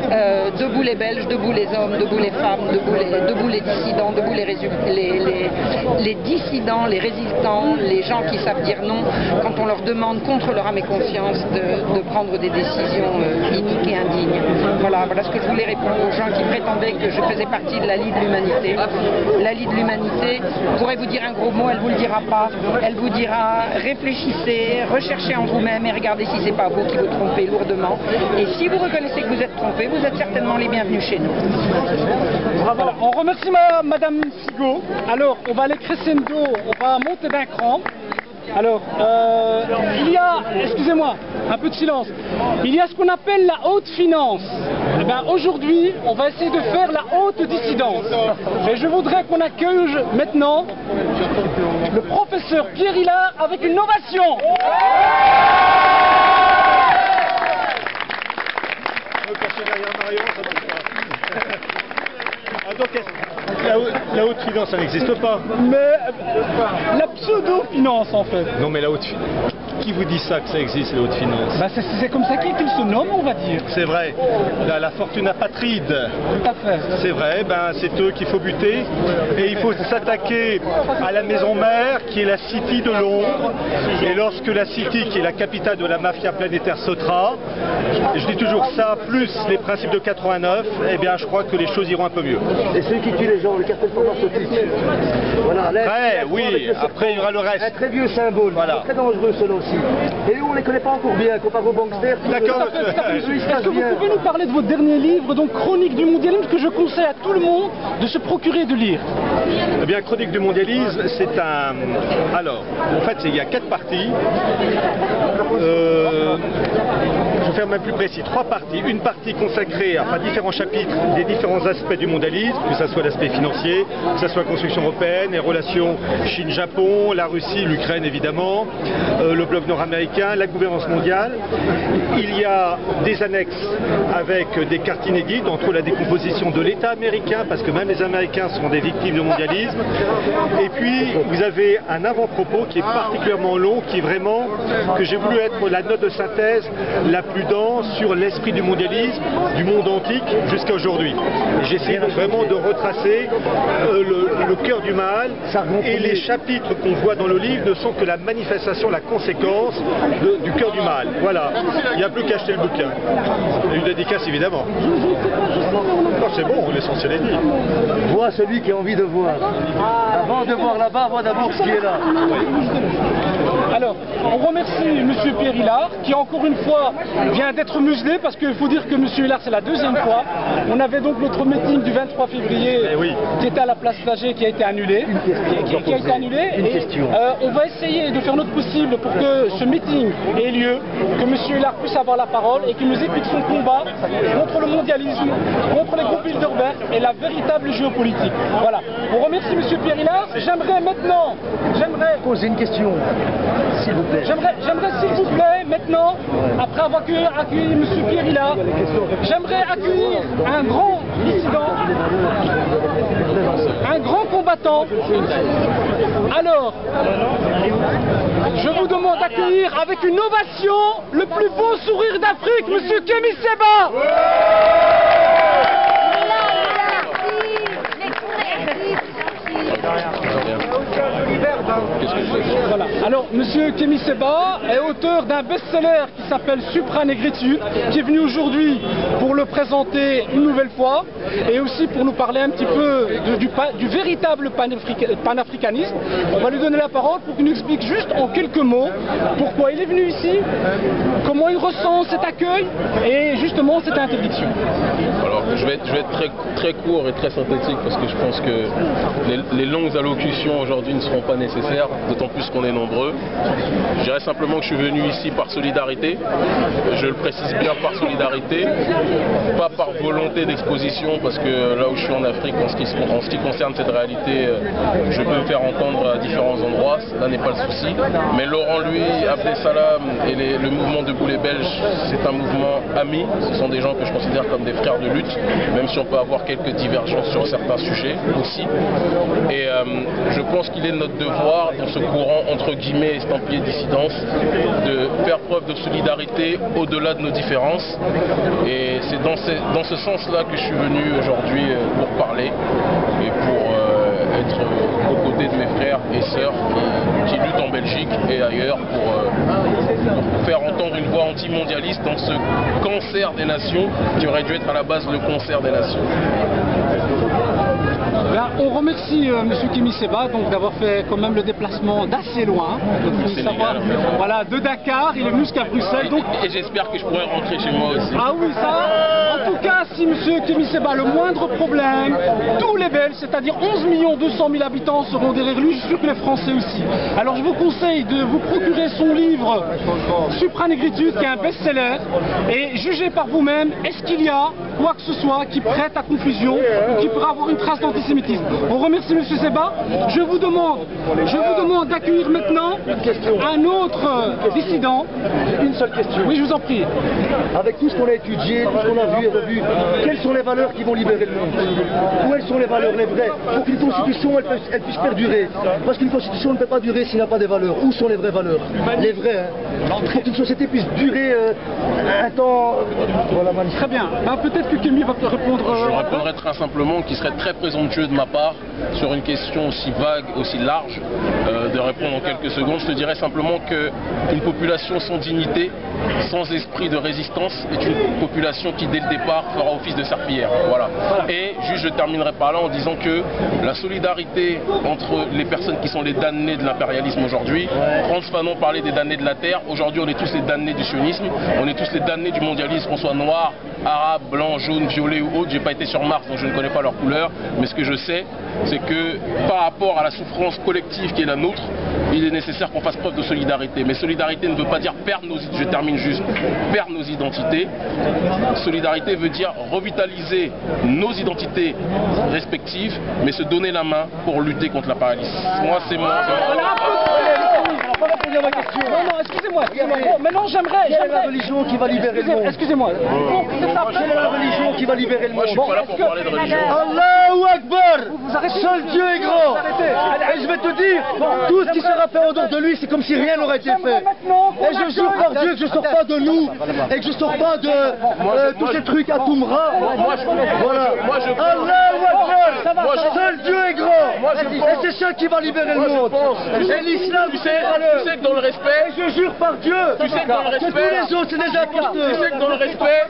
debout les Belges, debout les hommes, debout les femmes, debout les dissidents, debout les dissidents, les résistants, les gens qui savent dire non quand on leur demande contre leur âme et conscience de prendre des décisions iniques et indignes. Voilà ce que je voulais répondre aux gens qui prétendaient que je faisais partie de la Lie de l'humanité. La Lie de l'humanité pourrait vous dire un gros mot, elle vous le dira pas. Elle vous dira réfléchissez, recherchez en vous-même et regardez si c'est pas vous qui vous trompez lourdement. Et si vous reconnaissez que vous êtes trompé, vous êtes certainement les bienvenus chez nous. Voilà, on remercie Madame Sigaud. Alors, on va aller crescendo, on va monter d'un cran. Alors, il y a, excusez-moi, un peu de silence, il y a ce qu'on appelle la haute finance. Eh bien, aujourd'hui, on va essayer de faire la haute dissidence. Et je voudrais qu'on accueille maintenant le professeur Pierre Hillard avec une ovation. Donc, la haute finance, ça n'existe pas. Mais la pseudo-finance, en fait. Non, mais la haute finance. Qui vous dit ça, que ça existe, les hautes finances? Bah, c'est comme ça qu'ils se nomment, on va dire. C'est vrai. La fortune apatride. Tout à fait. C'est vrai, ben, c'est eux qu'il faut buter. Et il faut s'attaquer à la maison mère, qui est la City de Londres. Et lorsque la City, qui est la capitale de la mafia planétaire, sautera, je dis toujours ça, plus les principes de 89, eh bien, je crois que les choses iront un peu mieux. Et ceux qui tuent les gens, le cartel pharmaceutique. Voilà, là, après, oui, après il y aura le reste. Un très vieux symbole, voilà. Très dangereux cela aussi. Et nous, on ne les connaît pas encore bien, comparé aux banksters. D'accord. Est-ce que vous pouvez nous parler de votre dernier livre, donc Chronique du mondialisme, que je conseille à tout le monde de se procurer et de lire? Eh bien, Chronique du mondialisme, c'est un... Alors, en fait, il y a 4 parties. Je vais faire même plus précis, 3 parties. Une partie consacrée à différents chapitres des différents aspects du mondialisme, que ce soit l'aspect financier, que ce soit la construction européenne, les relations Chine-Japon, la Russie, l'Ukraine évidemment, le bloc nord-américain, la gouvernance mondiale. Il y a des annexes avec des cartes inédites entre la décomposition de l'État américain, parce que même les Américains sont des victimes du mondialisme. Et puis, vous avez un avant-propos qui est particulièrement long, qui est vraiment, que j'ai voulu être la note de synthèse la plus dense sur l'esprit du mondialisme, du monde antique jusqu'à aujourd'hui. J'essaie vraiment de retracer le cœur du mal, et les chapitres qu'on voit dans le livre ne sont que la manifestation, la conséquence du cœur du mal. Voilà, il n'y a plus qu'à acheter le bouquin. Une dédicace évidemment. Non, c'est bon, l'essentiel est dit. Vois celui qui a envie de voir. Avant de voir là-bas, vois d'abord ce qui est là. Alors, on remercie M. Pierre Hilard, qui encore une fois vient d'être muselé, parce qu'il faut dire que M. Hilard, c'est la 2e fois. On avait donc notre meeting du 23 février, qui était à la place Flagey, qui a été annulé. Qui a été annulé. On va essayer de faire notre possible pour que ce meeting ait lieu, que M. Hilard puisse avoir la parole et qu'il nous explique son combat contre le mondialisme, contre les groupes Bilderberg et la véritable géopolitique. Voilà. On remercie M. Pierre Hilard. J'aimerais maintenant... poser une question. S'il vous plaît. J'aimerais s'il vous plaît, maintenant, après avoir accueilli M. Pierre Hilard, j'aimerais accueillir un grand dissident, un grand combattant. Alors, je vous demande d'accueillir avec une ovation le plus beau sourire d'Afrique, M. Kémy Séba. Voilà. Alors, Monsieur Kémy Séba est auteur d'un best-seller qui s'appelle Supranégritude, qui est venu aujourd'hui pour le présenter une nouvelle fois et aussi pour nous parler un petit peu du véritable panafricanisme. On va lui donner la parole pour qu'il nous explique juste en quelques mots pourquoi il est venu ici, comment il ressent cet accueil et justement cette interdiction. Alors, je vais être très court et très synthétique parce que je pense que les longues allocutions aujourd'hui ne seront pas nécessaires, d'autant plus qu'on est nombreux. Je dirais simplement que je suis venu ici par solidarité, je le précise bien par solidarité, pas par volonté d'exposition, parce que là où je suis en Afrique, en ce qui concerne cette réalité, je peux me faire entendre à différents endroits, là n'est pas le souci. Mais Laurent, lui, Abdel Salam et le mouvement Debout les Belges, c'est un mouvement ami, ce sont des gens que je considère comme des frères de lutte, même si on peut avoir quelques divergences sur certains sujets aussi. Et je pense qu'il est de notre devoir, dans ce courant entre guillemets estampillé dissidence, de faire preuve de solidarité au-delà de nos différences. Et c'est dans ce sens-là que je suis venu aujourd'hui pour parler et pour être aux côtés de mes frères et sœurs qui luttent en Belgique et ailleurs pour faire entendre une voix anti-mondialiste dans ce cancer des nations qui aurait dû être à la base le concert des nations. Là, on remercie M. Kémy Séba d'avoir fait quand même le déplacement d'assez loin, voilà, de Dakar, il est venu jusqu'à Bruxelles. Et j'espère que je pourrai rentrer chez moi aussi. Ah oui, ça, en tout cas, si M. Kémy Séba a le moindre problème, tous les Belges, c'est-à-dire 11 200 000 habitants seront derrière lui, je suis sûr que les Français aussi. Alors je vous conseille de vous procurer son livre Supranégritude, qui est un best-seller, et jugez par vous-même, est-ce qu'il y a quoi que ce soit qui prête à confusion ou qui pourrait avoir une trace d'antisémitisme. On remercie M. Zeba. Je vous demande d'accueillir maintenant un autre dissident. Une seule question. Oui, je vous en prie. Avec tout ce qu'on a étudié, tout ce qu'on a vu et revu, quelles sont les valeurs qui vont libérer le monde? Où elles sont les valeurs, les vraies? Pour qu'une constitution elle puisse perdurer. Parce qu'une constitution ne peut pas durer s'il n'y a pas des valeurs. Où sont les vraies valeurs? Les vraies, hein. Pour qu'une société puisse durer un temps... Voilà, magnifique. Très bien. Peut-être que Kémy va te répondre... Je répondrai très simplement qu'il serait très présomptueux de ma part sur une question aussi vague, aussi large, de répondre en quelques secondes. Je te dirais simplement qu'une population sans dignité, sans esprit de résistance, est une population qui dès le départ fera office de serpillière. Voilà. Et juste je terminerai par là en disant que la solidarité entre les personnes qui sont les damnés de l'impérialisme aujourd'hui, Frantz Fanon parlait des damnés de la terre, aujourd'hui on est tous les damnés du sionisme, on est tous les damnés du mondialisme, qu'on soit noir, arabe, blanc, jaune, violet ou autre. J'ai pas été sur Mars donc je ne connais pas leur couleur, mais ce que je sais c'est que par rapport à la souffrance collective qui est la nôtre, il est nécessaire qu'on fasse preuve de solidarité. Mais solidarité ne veut pas dire perdre nos identités, je termine juste, perdre nos identités. Solidarité veut dire revitaliser nos identités respectives, mais se donner la main pour lutter contre la paralysie. Moi c'est moi. Répondre à ma question. Non, excusez-moi. Bon, maintenant j'aimerais... Quelle est la religion qui va libérer le monde? Excusez-moi. Quelle est la religion qui va libérer le monde? Moi je suis pas là pour parler de religion. Allahu Akbar! Seul Dieu est grand! Et je vais te dire, tout ce qui sera fait en dehors de lui, c'est comme si rien n'aurait été fait. Et je jure par Dieu que je sors pas de nous, et que je sors pas de tous ces trucs à Toumra. Voilà. Allahu Akbar! Seul Dieu est grand! Et c'est ça qui va libérer le monde. Et l'islam, tu sais que dans le respect, je jure par Dieu, tu sais que dans le respect, tous les autres c'est des imposteurs. Tu sais que dans le respect,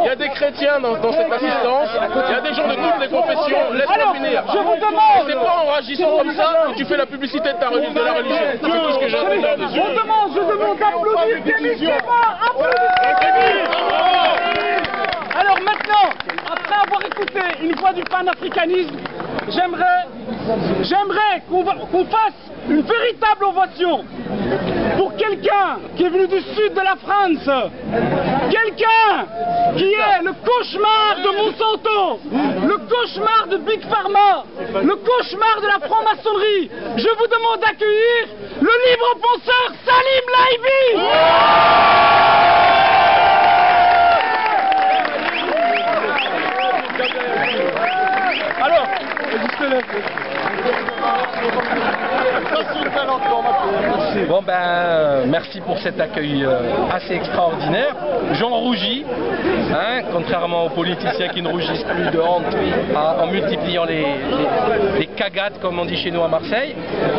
il y a des chrétiens dans cette assistance, il y a des gens de toutes les confessions. Laisse-moi finir. Je vous demande. C'est pas en réagissant comme ça que tu fais la publicité de la religion. C'est tout ce que j'ai à dire dessus. Je demande d'applaudir Kémy Seba. Alors maintenant, après avoir écouté une voix du panafricanisme, j'aimerais qu'on fasse une véritable ovation pour quelqu'un qui est venu du sud de la France, quelqu'un qui est le cauchemar de Monsanto, le cauchemar de Big Pharma, le cauchemar de la franc-maçonnerie. Je vous demande d'accueillir le libre penseur Salim Laibi. Alors, bon ben, merci pour cet accueil assez extraordinaire. J'en rougis, hein, contrairement aux politiciens qui ne rougissent plus de honte en multipliant les cagades, comme on dit chez nous à Marseille.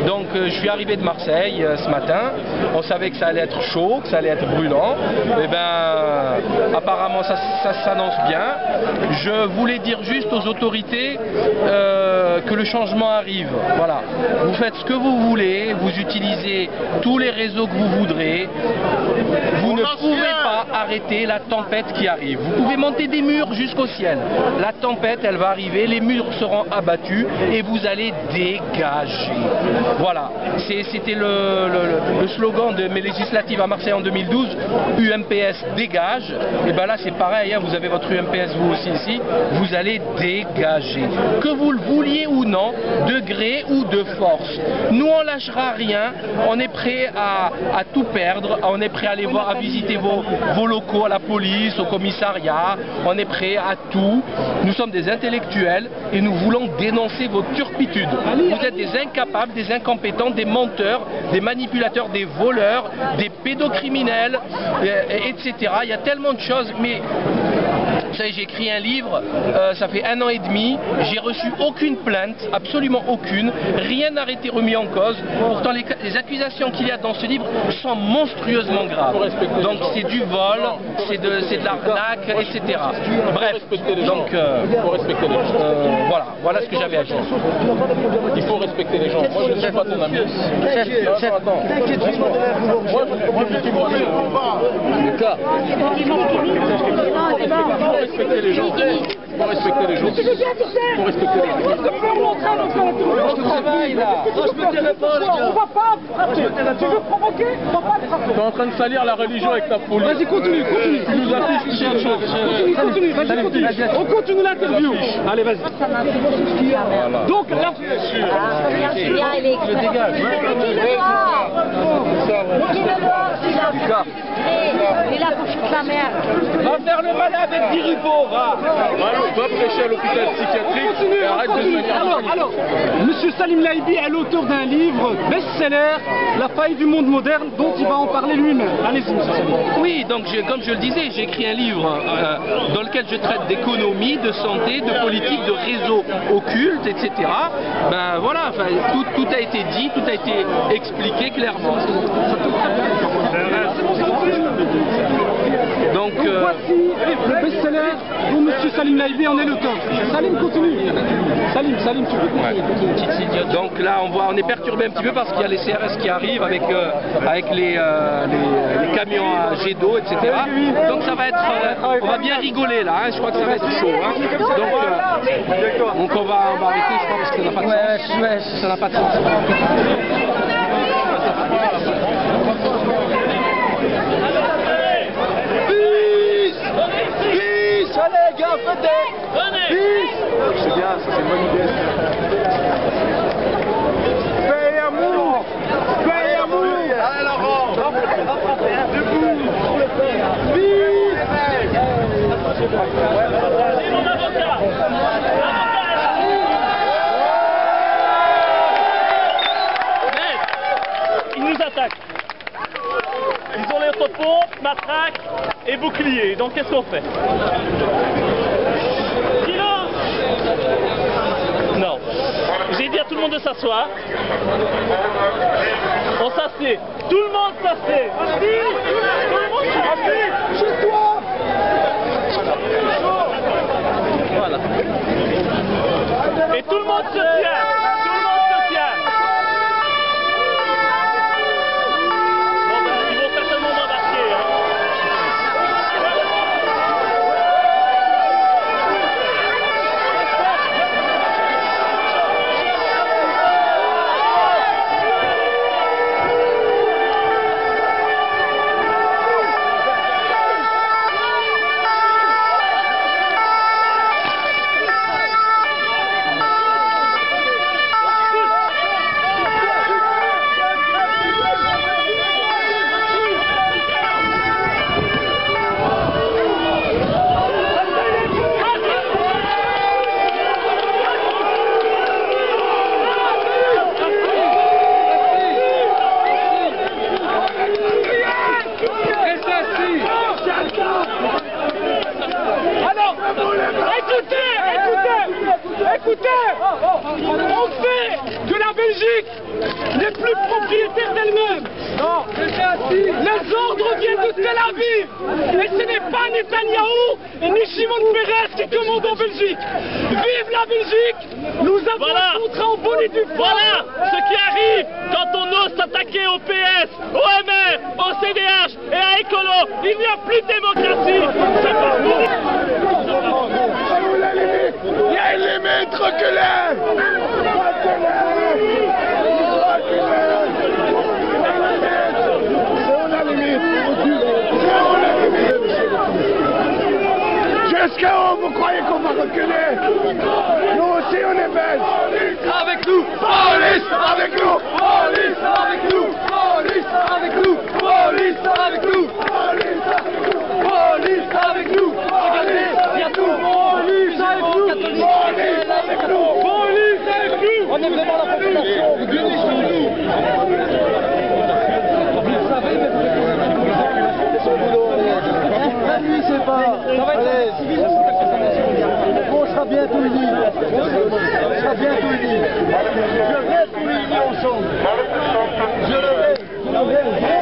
Donc je suis arrivé de Marseille ce matin. On savait que ça allait être chaud, que ça allait être brûlant. Et ben, apparemment ça s'annonce bien. Je voulais dire juste aux autorités que le changement arrive. Voilà. Vous faites ce que vous voulez, vous utilisez tous les réseaux que vous voudrez. Vous ne pouvez pas arrêter la tempête qui arrive. Vous pouvez monter des murs jusqu'au ciel. La tempête, elle va arriver, les murs seront abattus et vous allez dégager. Voilà. C'était le slogan de mes législatives à Marseille en 2012. UMPS dégage. Et bien là c'est pareil, hein, vous avez votre UMPS vous aussi ici. Vous allez dégager. Que vous le vouliez ou non, de gré ou de force. Nous on lâchera rien. On est prêt à tout perdre. On est prêt à aller voir, à visiter vos locaux, à la police, au commissariat. On est prêt à tout. Nous sommes des intellectuels et nous voulons dénoncer vos turpitudes. Vous êtes des incapables, des incompétents, des menteurs, des manipulateurs, des voleurs, des pédocriminels, etc. Il y a tellement de choses, mais... Vous savez, j'ai écrit un livre, ça fait 1 an et demi, j'ai reçu aucune plainte, absolument aucune, rien n'a été remis en cause. Pourtant les accusations qu'il y a dans ce livre sont monstrueusement graves. Donc c'est du vol, c'est de l'arnaque, etc. Bref, donc voilà ce que j'avais à dire. Il faut respecter les gens. Moi je ne suis pas ton ami. Respecter les gens. faut respecter les gens. Il faut respecter les gens. Je travaille là. Non, je me dirai pas, les gars. On va pas frapper. Tu veux provoquer? On va pas te frapper. Tu es en train de salir la religion avec ta folie. Vas-y, continue. Tu nous affiches quelque chose. Continue, vas-y, continue. On continue l'interview. Allez, vas-y. Donc là, Je dégage. Il a couché de la merde. Va faire le malade avec 10 ripots, va. Va prêcher à l'hôpital psychiatrique et arrête de se venir. alors, Monsieur Salim Laïbi est l'auteur d'un livre best-seller, La faille du monde moderne, dont il va en parler lui-même. Allez-y, Monsieur Salim. Oui, donc comme je le disais, j'ai écrit un livre dans lequel je traite d'économie, de santé, de politique, de réseaux occultes, etc. Ben voilà, enfin, tout a été dit, tout a été expliqué clairement. Donc voici le best-seller dont Monsieur Salim Laïbi en est l'auteur. Salim, continue. Salim, tu veux. Donc là, on est perturbé un petit peu parce qu'il y a les CRS qui arrivent avec les camions à jet d'eau, etc. Donc ça va être, on va bien rigoler là. Hein, je crois que ça va être chaud. Hein. Donc on va arrêter, je crois, parce que ça n'a pas de sens. Ça n'a pas de sens. Allez, gars, faites C'est bien, ça c'est une bonne idée. Paye amour. Allez, Laurent. Debout. C'est mon avocat. Mais ils nous attaquent. Ils ont les autopompes, matraques et boucliers. Donc qu'est-ce qu'on fait? Silence! Non. J'ai dit à tout le monde de s'asseoir. On s'assied. Tout le monde s'assied. Tout le monde s'assied. Chez toi. Voilà. Et tout le monde se tient. Tout le monde se tient. Bon, ben, ils vont certainement m'embarquer. Hein. Écoutez, on fait que la Belgique n'est plus propriétaire d'elle-même. Non, les ordres viennent de Tel Aviv. Et ce n'est pas Netanyahou et ni Shimon Peres qui commandent en Belgique. Vive la Belgique. Nous avons un contrat en bonne et due forme. Voilà ce qui arrive quand on ose s'attaquer au PS, au MR, au CDH et à Écolo. Il n'y a plus de démocratie. C'est pas Il y a une limite, reculez! Jusqu'à où vous croyez qu'on va reculer? Nous aussi on est belges! Avec nous! Police! Avec nous! Police! Avec nous! Police! Avec nous! Police! Avec nous! Police! Avec nous! Regardez, il y a tout! Police avec nous! Police avec nous! Police avec nous! On est vraiment la population! Vous venez sur nous! Vous le savez, mais son boulot! Lui, c'est pas... Ça va être civil, on sera bientôt unis! On sera bientôt unis! Je rêve qu'on est unis ensemble! Je le rêve!